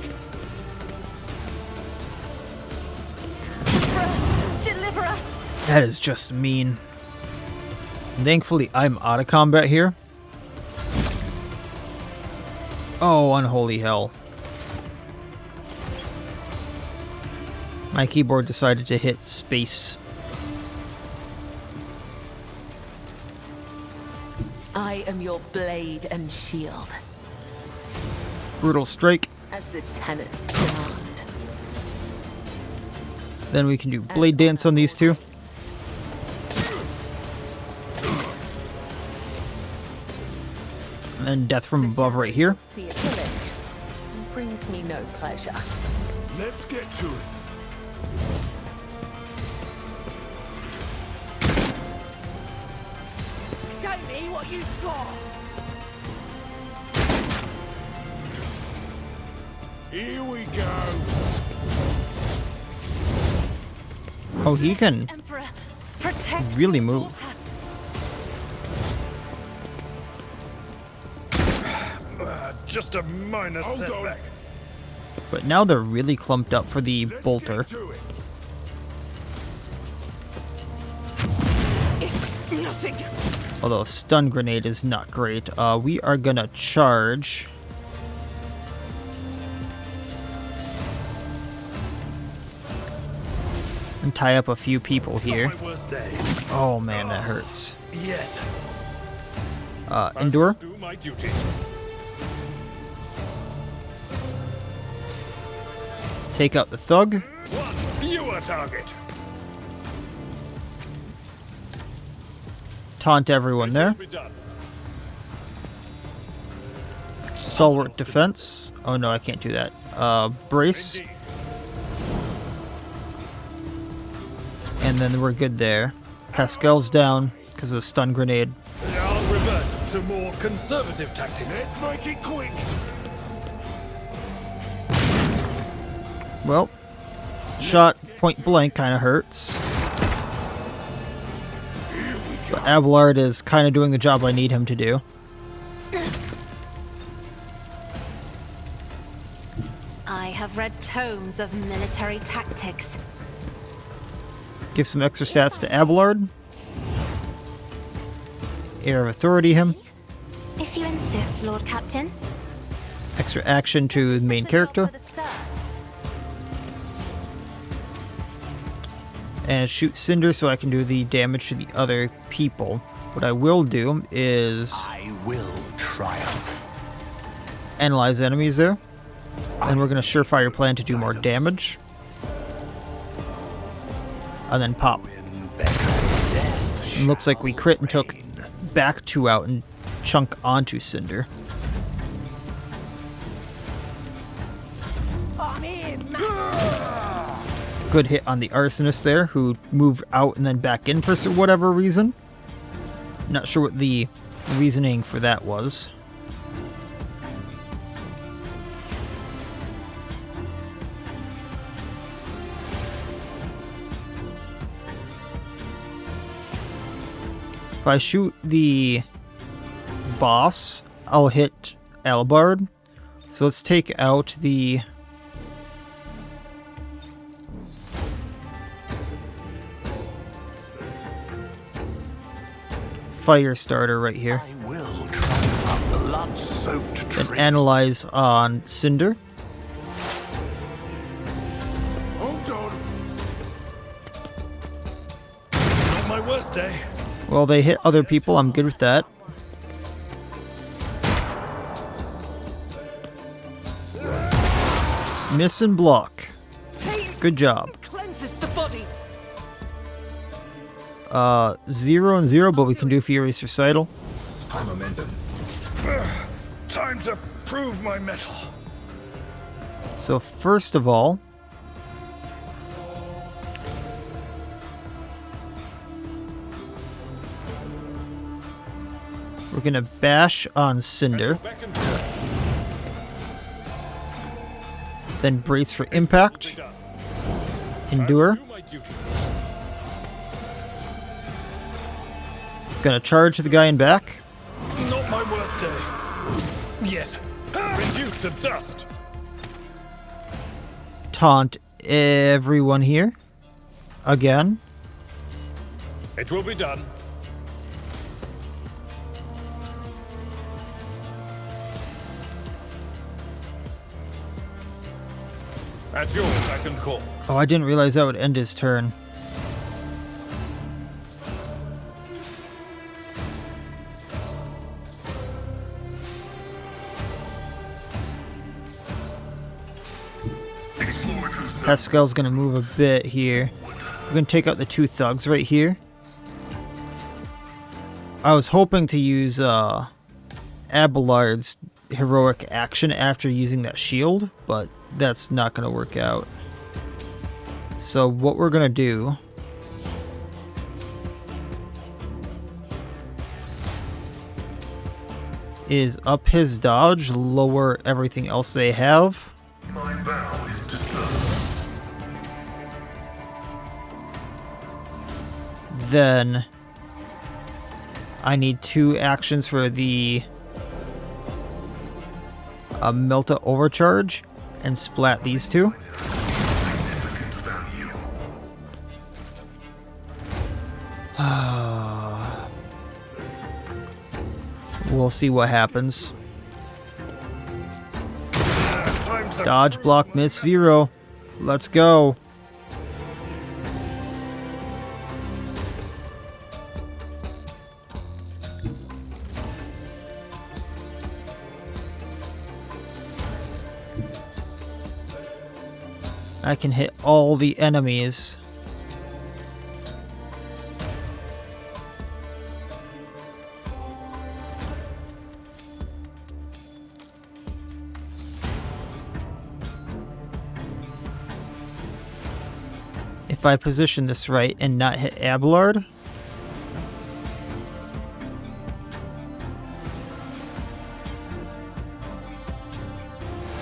Deliver us. That is just mean. Thankfully, I'm out of combat here. Oh, unholy hell. My keyboard decided to hit space. I am your blade and shield, Brutal strike. as the tenants demand. Then we can do blade dance on these two. And then death from above right here. See it killing brings me no pleasure. Let's get to it. Show me what you've got. Here we go. Oh, he can Emperor, protect really your move. daughter. Just a minor Hold on. setback. But now they're really clumped up for the Let's bolter. get to it. It's nothing. Although a stun grenade is not great. We are gonna charge. And tie up a few people here. My worst day. Oh man, that hurts. Yes. Endure. Do my duty. Take out the thug. One fewer target. Taunt everyone there. Be done. Stalwart defense. Oh no, I can't do that. Brace. Indeed. And then we're good there. Pascal's down because of the stun grenade. I'll revert to more conservative tactics. Let's make it quick. Well, shot point blank kind of hurts. But Abelard is kind of doing the job I need him to do. I have read tomes of military tactics. Give some extra stats to Abelard. Air of Authority him. If you insist, Lord Captain. Extra action to the main character. For the serfs. And shoot Cinder so I can do the damage to the other people. What I will do is I will triumph. analyze enemies there. And we're going to surefire plan to do more damage. And then pop. And looks like we crit and took back 2 out and chunk onto Cinder. Good hit on the arsonist there, who moved out and then back in for whatever reason. Not sure what the reasoning for that was. If I shoot the boss, I'll hit Albard. So let's take out the fire starter right here. I will triumph a blood-soaked Then tree. analyze on Cinder. Hold on. Not my worst day. Well, they hit other people. I'm good with that. Miss and block. Good job. Cleanses the body. 0 and 0, but we can do Furious Recital. High momentum. Time to prove my mettle. So first of all, we're gonna bash on Cinder, Back and forth. then brace for impact, endure. Do my duty. Gonna charge the guy in back. Not my worst day. Yet. Reduced to dust. Taunt everyone here. Again. It will be done. At your second call. Oh, I didn't realize that would end his turn. Pascal's gonna move a bit here. We're gonna take out the 2 thugs right here. I was hoping to use Abelard's heroic action after using that shield, but that's not gonna work out. So what we're gonna do is up his dodge, lower everything else they have. My vow is to serve. Then I need 2 actions for the Melta Overcharge and splat these 2. Significant value. We'll see what happens. Time to Dodge, block, miss, 0. Let's go. I can hit all the enemies. if I position this right and not hit Abelard.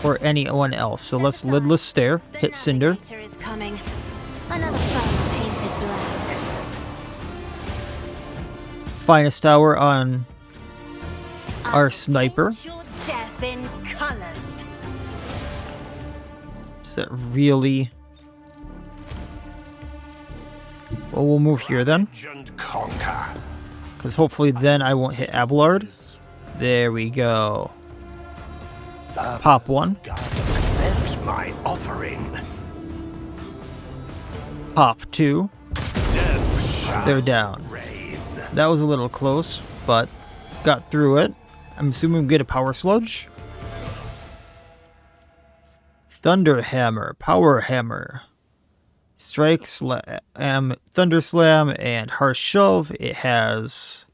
Or anyone else. So let's lidless stare, hit Cinder. Is coming. Another foe painted black. Finest hour on our sniper. Your death in colors. Is that really... Well, we'll move here then. Legend conquer. Because hopefully then I won't hit Abelard. There we go. Pop one. God accept my offering. Pop two. Death shall They're down. reign. That was a little close, but got through it. I'm assuming we get a power sludge. Thunder hammer, power hammer. Strike slam, thunder slam, and harsh shove. It has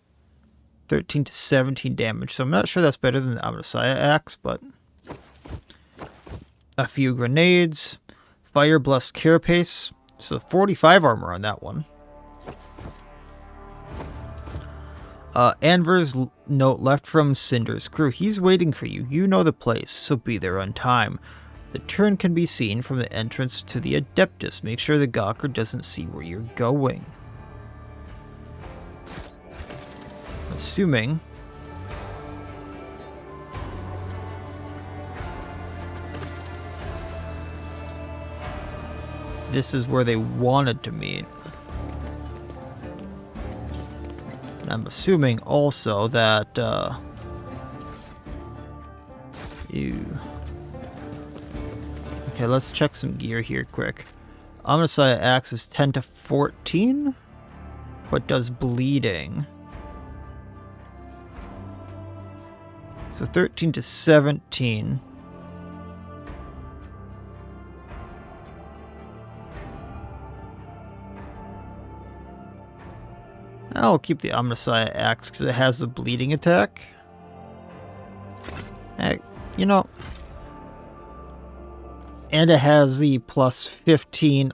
13 to 17 damage, so I'm not sure that's better than the Miacidae axe, but a few grenades, fire blessed carapace, so 45 armor on that one. Anver's note left from Cinder's crew. He's waiting for you. You know the place, so be there on time. The turn can be seen from the entrance to the Adeptus. Make sure the Gawker doesn't see where you're going. Assuming... this is where they wanted to meet. And I'm assuming also that, Okay, let's check some gear here quick. Omnicide axe is 10 to 14, but does bleeding. So 13 to 17. I'll keep the Omnicide axe because it has the bleeding attack. You know... and it has the plus 15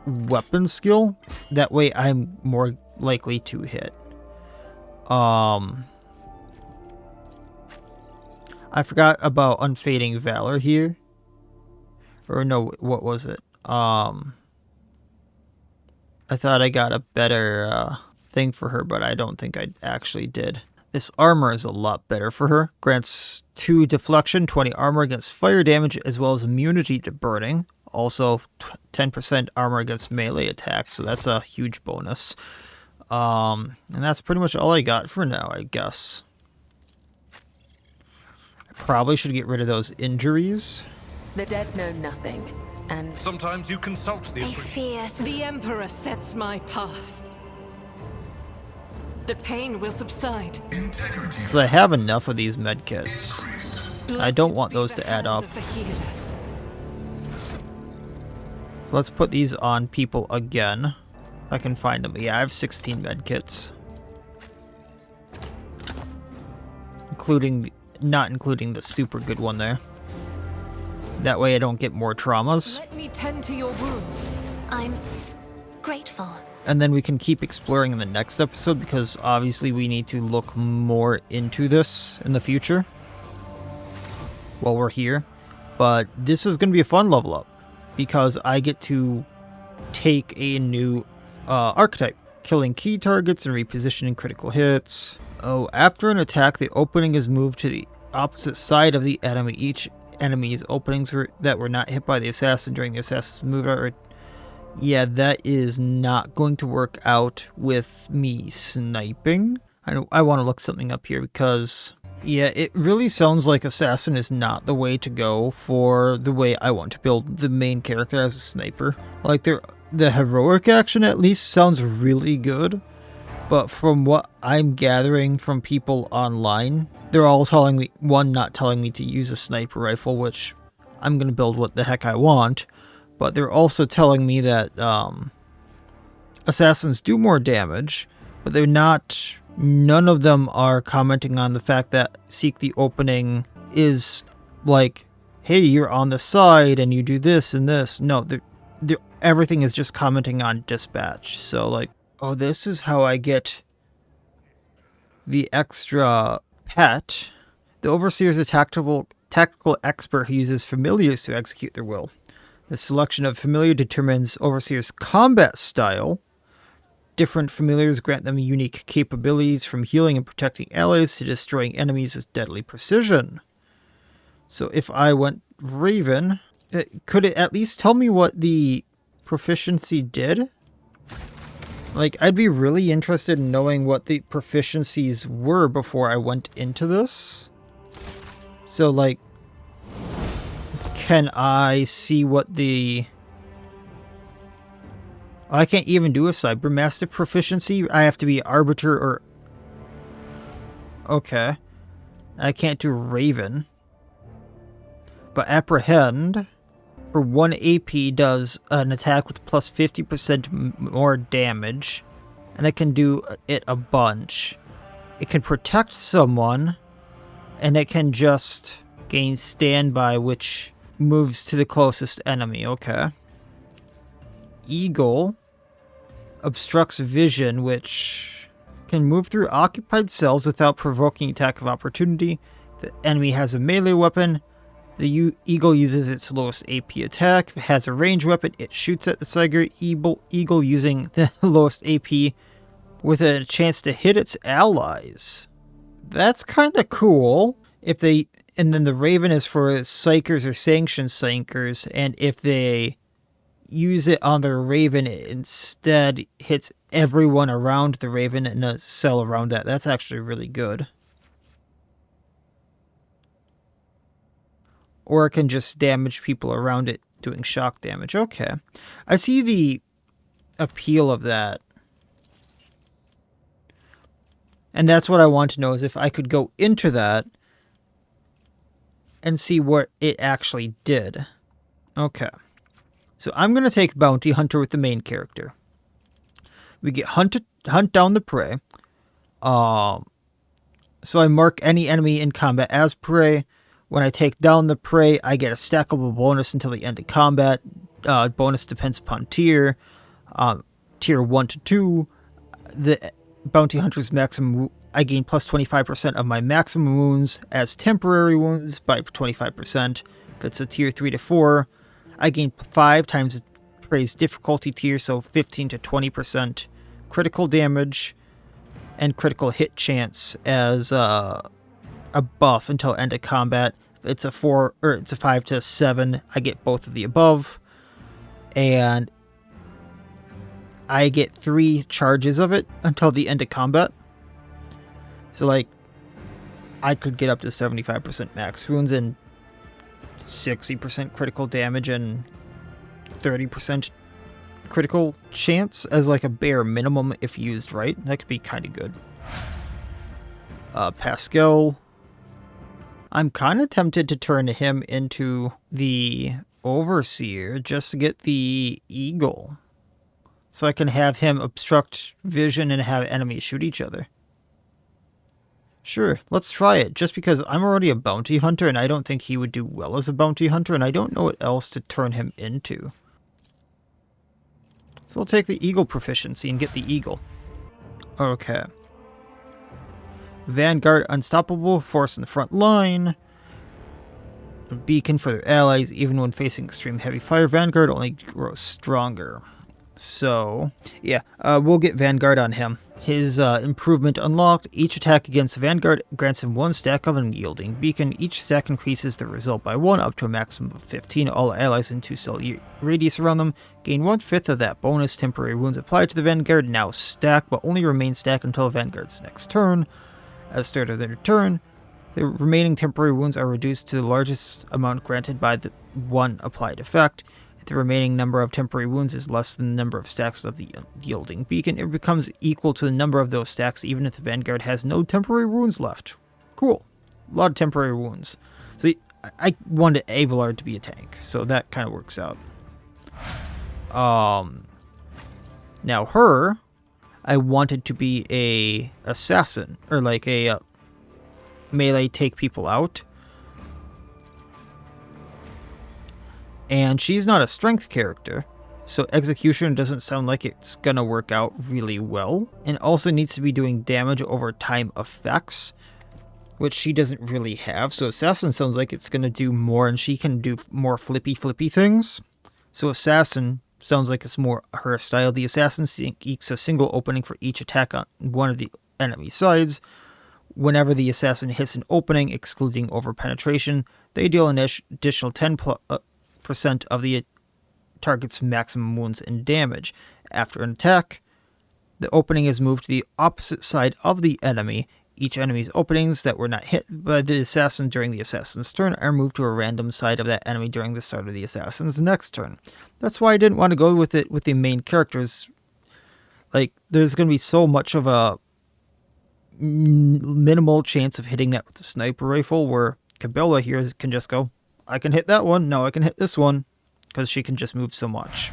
weapon skill. That way I'm more likely to hit. I forgot about Unfading Valor here. Or no, what was it? I thought I got a better thing for her, but I don't think I actually did. This armor is a lot better for her. Grants 2 deflection, 20 armor against fire damage, as well as immunity to burning. Also, 10% armor against melee attacks, so that's a huge bonus. And that's pretty much all I got for now, I guess. I probably should get rid of those injuries. The dead know nothing, and Sometimes you consult the I fear The Emperor sets my path. The pain will subside. So I have enough of these medkits. I don't want those to add up. So let's put these on people again. If I can find them. Yeah, I have 16 medkits. Not including the super good one there. That way I don't get more traumas. Let me tend to your wounds. I'm grateful. And then we can keep exploring in the next episode because obviously we need to look more into this in the future while we're here. But this is going to be a fun level up because I get to take a new archetype, killing key targets and repositioning critical hits. Oh, after an attack, the opening is moved to the opposite side of the enemy. Each enemy's openings that were not hit by the assassin during the assassin's move are... yeah, that is not going to work out with me sniping. I want to look something up here because, yeah, it really sounds like Assassin is not the way to go for the way I want to build the main character as a sniper. Like, the heroic action at least sounds really good, but from what I'm gathering from people online, they're all telling me, one, not telling me to use a sniper rifle, which I'm going to build what the heck I want. But they're also telling me that assassins do more damage, but they're not... none of them are commenting on the fact that Seek the Opening is like, hey, you're on the side and you do this and this. No, they're everything is just commenting on dispatch. So like, oh, this is how I get the extra pet. The Overseer is a tactical expert who uses familiars to execute their will. The selection of familiar determines Overseer's combat style. Different familiars grant them unique capabilities, from healing and protecting allies to destroying enemies with deadly precision. So if I went Raven, could it at least tell me what the proficiency did? Like, I'd be really interested in knowing what the proficiencies were before I went into this. So, like, can I see what the... I can't even do a Cybermaster proficiency. I have to be Arbiter or... Okay. I can't do Raven. But Apprehend, for 1 AP, does an attack with plus 50% more damage. And I can do it a bunch. It can protect someone. And it can just gain standby, which moves to the closest enemy. Okay. Eagle obstructs vision, which can move through occupied cells without provoking attack of opportunity. The enemy has a melee weapon. The eagle uses its lowest AP attack. If it has a ranged weapon, it shoots at the Tiger Eagle using the lowest AP with a chance to hit its allies. That's kind of cool. And then the Raven is for Psychers or Sanctioned Psychers, and if they use it on the Raven, it instead hits everyone around the Raven in a cell around that. That's actually really good. Or it can just damage people around it, doing shock damage. Okay. I see the appeal of that. And that's what I want to know, is if I could go into that and see what it actually did. Okay. So I'm going to take Bounty Hunter with the main character. We get hunt down the prey. So I mark any enemy in combat as prey. When I take down the prey, I get a stackable bonus until the end of combat. Bonus depends upon tier. Tier 1 to 2. The Bounty Hunter's maximum... I gain plus 25% of my maximum wounds as temporary wounds by 25%. If it's a tier 3 to 4, I gain 5 times prey's difficulty tier, so 15 to 20% critical damage and critical hit chance as a buff until end of combat. If it's a 4 or it's a 5 to 7, I get both of the above, and I get 3 charges of it until the end of combat. So, like, I could get up to 75% max wounds and 60% critical damage and 30% critical chance as, like, a bare minimum if used right. That could be kind of good. Pascal. I'm kind of tempted to turn him into the Overseer just to get the Eagle. So I can have him obstruct vision and have enemies shoot each other. Sure, let's try it, just because I'm already a bounty hunter and I don't think he would do well as a bounty hunter, and I don't know what else to turn him into. So we'll take the Eagle proficiency and get the Eagle. Okay. Vanguard, unstoppable, force in the front line. A beacon for their allies, even when facing extreme heavy fire. Vanguard only grows stronger. So, yeah, we'll get Vanguard on him. His improvement unlocked. Each attack against Vanguard grants him 1 stack of unyielding beacon. Each stack increases the result by 1 up to a maximum of 15. All allies in 2 cell radius around them gain 1/5 of that bonus. Temporary wounds applied to the Vanguard now stack, but only remain stacked until Vanguard's next turn. At the start of their turn, the remaining temporary wounds are reduced to the largest amount granted by the 1 applied effect. If the remaining number of temporary wounds is less than the number of stacks of the yielding beacon, it becomes equal to the number of those stacks even if the Vanguard has no temporary wounds left. Cool. A lot of temporary wounds. So I wanted Abelard to be a tank, so that kind of works out. Now her, I wanted to be a assassin, or like a melee take people out. And she's not a strength character, so execution doesn't sound like it's gonna work out really well. And also needs to be doing damage over time effects, which she doesn't really have. So assassin sounds like it's gonna do more, and she can do more flippy things. So assassin sounds like it's more her style. The assassin seeks a single opening for each attack on one of the enemy sides. Whenever the assassin hits an opening, excluding over penetration, they deal an additional 10% of the target's maximum wounds and damage. After an attack, the opening is moved to the opposite side of the enemy. Each enemy's openings that were not hit by the assassin during the assassin's turn are moved to a random side of that enemy during the start of the assassin's next turn. That's why I didn't want to go with it with the main characters. Like, there's going to be so much of a minimal chance of hitting that with the sniper rifle, where Cabela here can just go, I can hit that one, no, I can hit this one, because she can just move so much.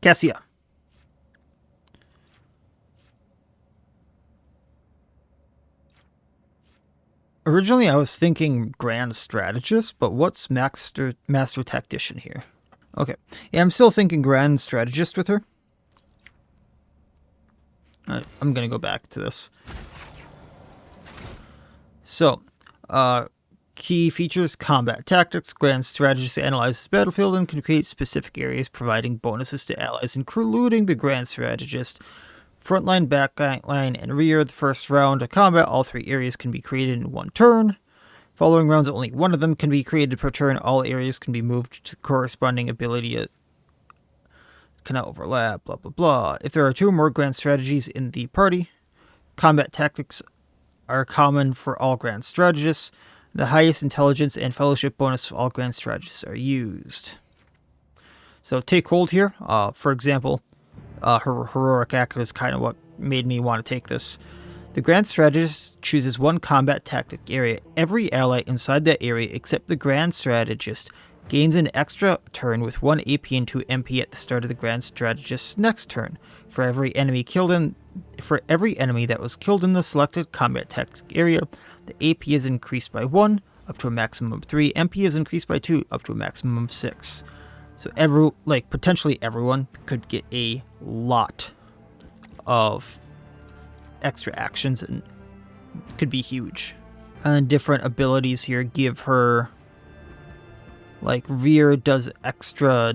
Cassia. Originally, I was thinking Grand Strategist, but what's Master Tactician here? Okay. Yeah, I'm still thinking Grand Strategist with her. I'm going to go back to this. So, key features: combat tactics. Grand Strategist analyzes the battlefield and can create specific areas, providing bonuses to allies, including the Grand Strategist. Frontline, backline, and rear. The first round of combat, all 3 areas can be created in 1 turn. Following rounds, only 1 of them can be created per turn. All areas can be moved to the corresponding ability. Cannot overlap, blah, blah, blah. If there are 2 or more grand strategies in the party, combat tactics are common for all grand strategists. The highest intelligence and fellowship bonus of all grand strategists are used. So take hold here. For example, her heroic act is kind of what made me want to take this. The Grand Strategist chooses 1 combat tactic area. Every ally inside that area except the Grand Strategist gains an extra turn with 1 AP and 2 MP at the start of the Grand Strategist's next turn. For every enemy that was killed in the selected combat tactic area, the AP is increased by 1 up to a maximum of 3. MP is increased by 2 up to a maximum of 6. So potentially everyone could get a lot of extra actions, and could be huge. And different abilities here give her, like, rear does extra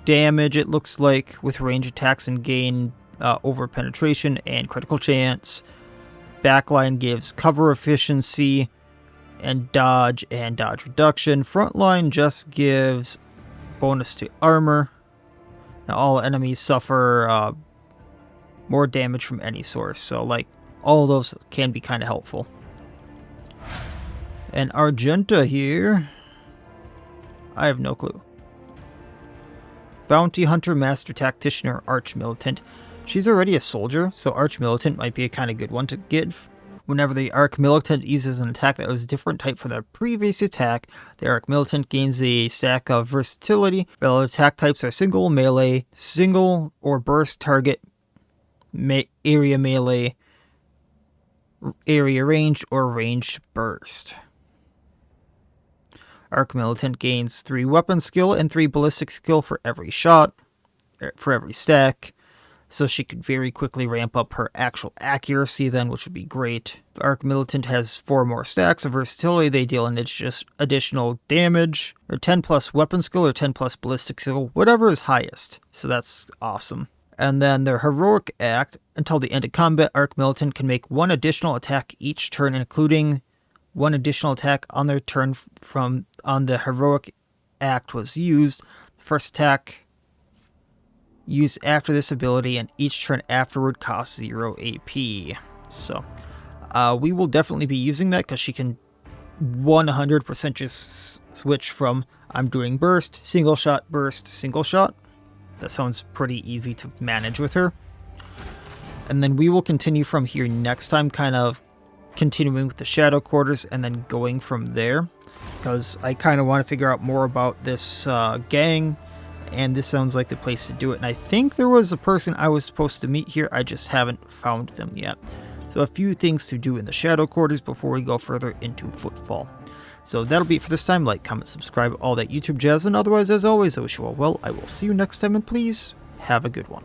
damage, it looks like, with range attacks and gain over penetration and critical chance. Backline gives cover efficiency and dodge reduction. Frontline just gives bonus to armor. Now all enemies suffer more damage from any source, so like all of those can be kind of helpful. And Argenta here, I have no clue. Bounty Hunter, Master Tactician, or Arch Militant. She's already a soldier, so Arch Militant might be a kind of good one to get. Whenever the Arch Militant uses an attack that was a different type from their previous attack, the Arch Militant gains a stack of versatility. Valid attack types are single, melee, single, or burst, target, area melee, area ranged, or ranged burst. Arch Militant gains 3 weapon skill and 3 ballistic skill for every shot, for every stack. So she could very quickly ramp up her actual accuracy then, which would be great. If Arch Militant has 4 more stacks of versatility, they deal an additional damage, or 10 plus weapon skill, or 10 plus ballistic skill, whatever is highest. So that's awesome. And then their heroic act, until the end of combat, Arch Militant can make 1 additional attack each turn, including 1 additional attack on their turn on the heroic act was used. The first attack used after this ability, and each turn afterward costs 0 AP. So we will definitely be using that, because she can 100% just switch from I'm doing burst, single shot, burst, single shot. That sounds pretty easy to manage with her. And then we will continue from here next time, kind of continuing with the Shadow Quarters and then going from there, because I kind of want to figure out more about this gang. And this sounds like the place to do it. And I think there was a person I was supposed to meet here. I just haven't found them yet. So a few things to do in the Shadow Quarters before we go further into Footfall. So that'll be it for this time. Like, comment, subscribe, all that YouTube jazz, and otherwise, as always, I wish you all well. I will see you next time, and please, have a good one.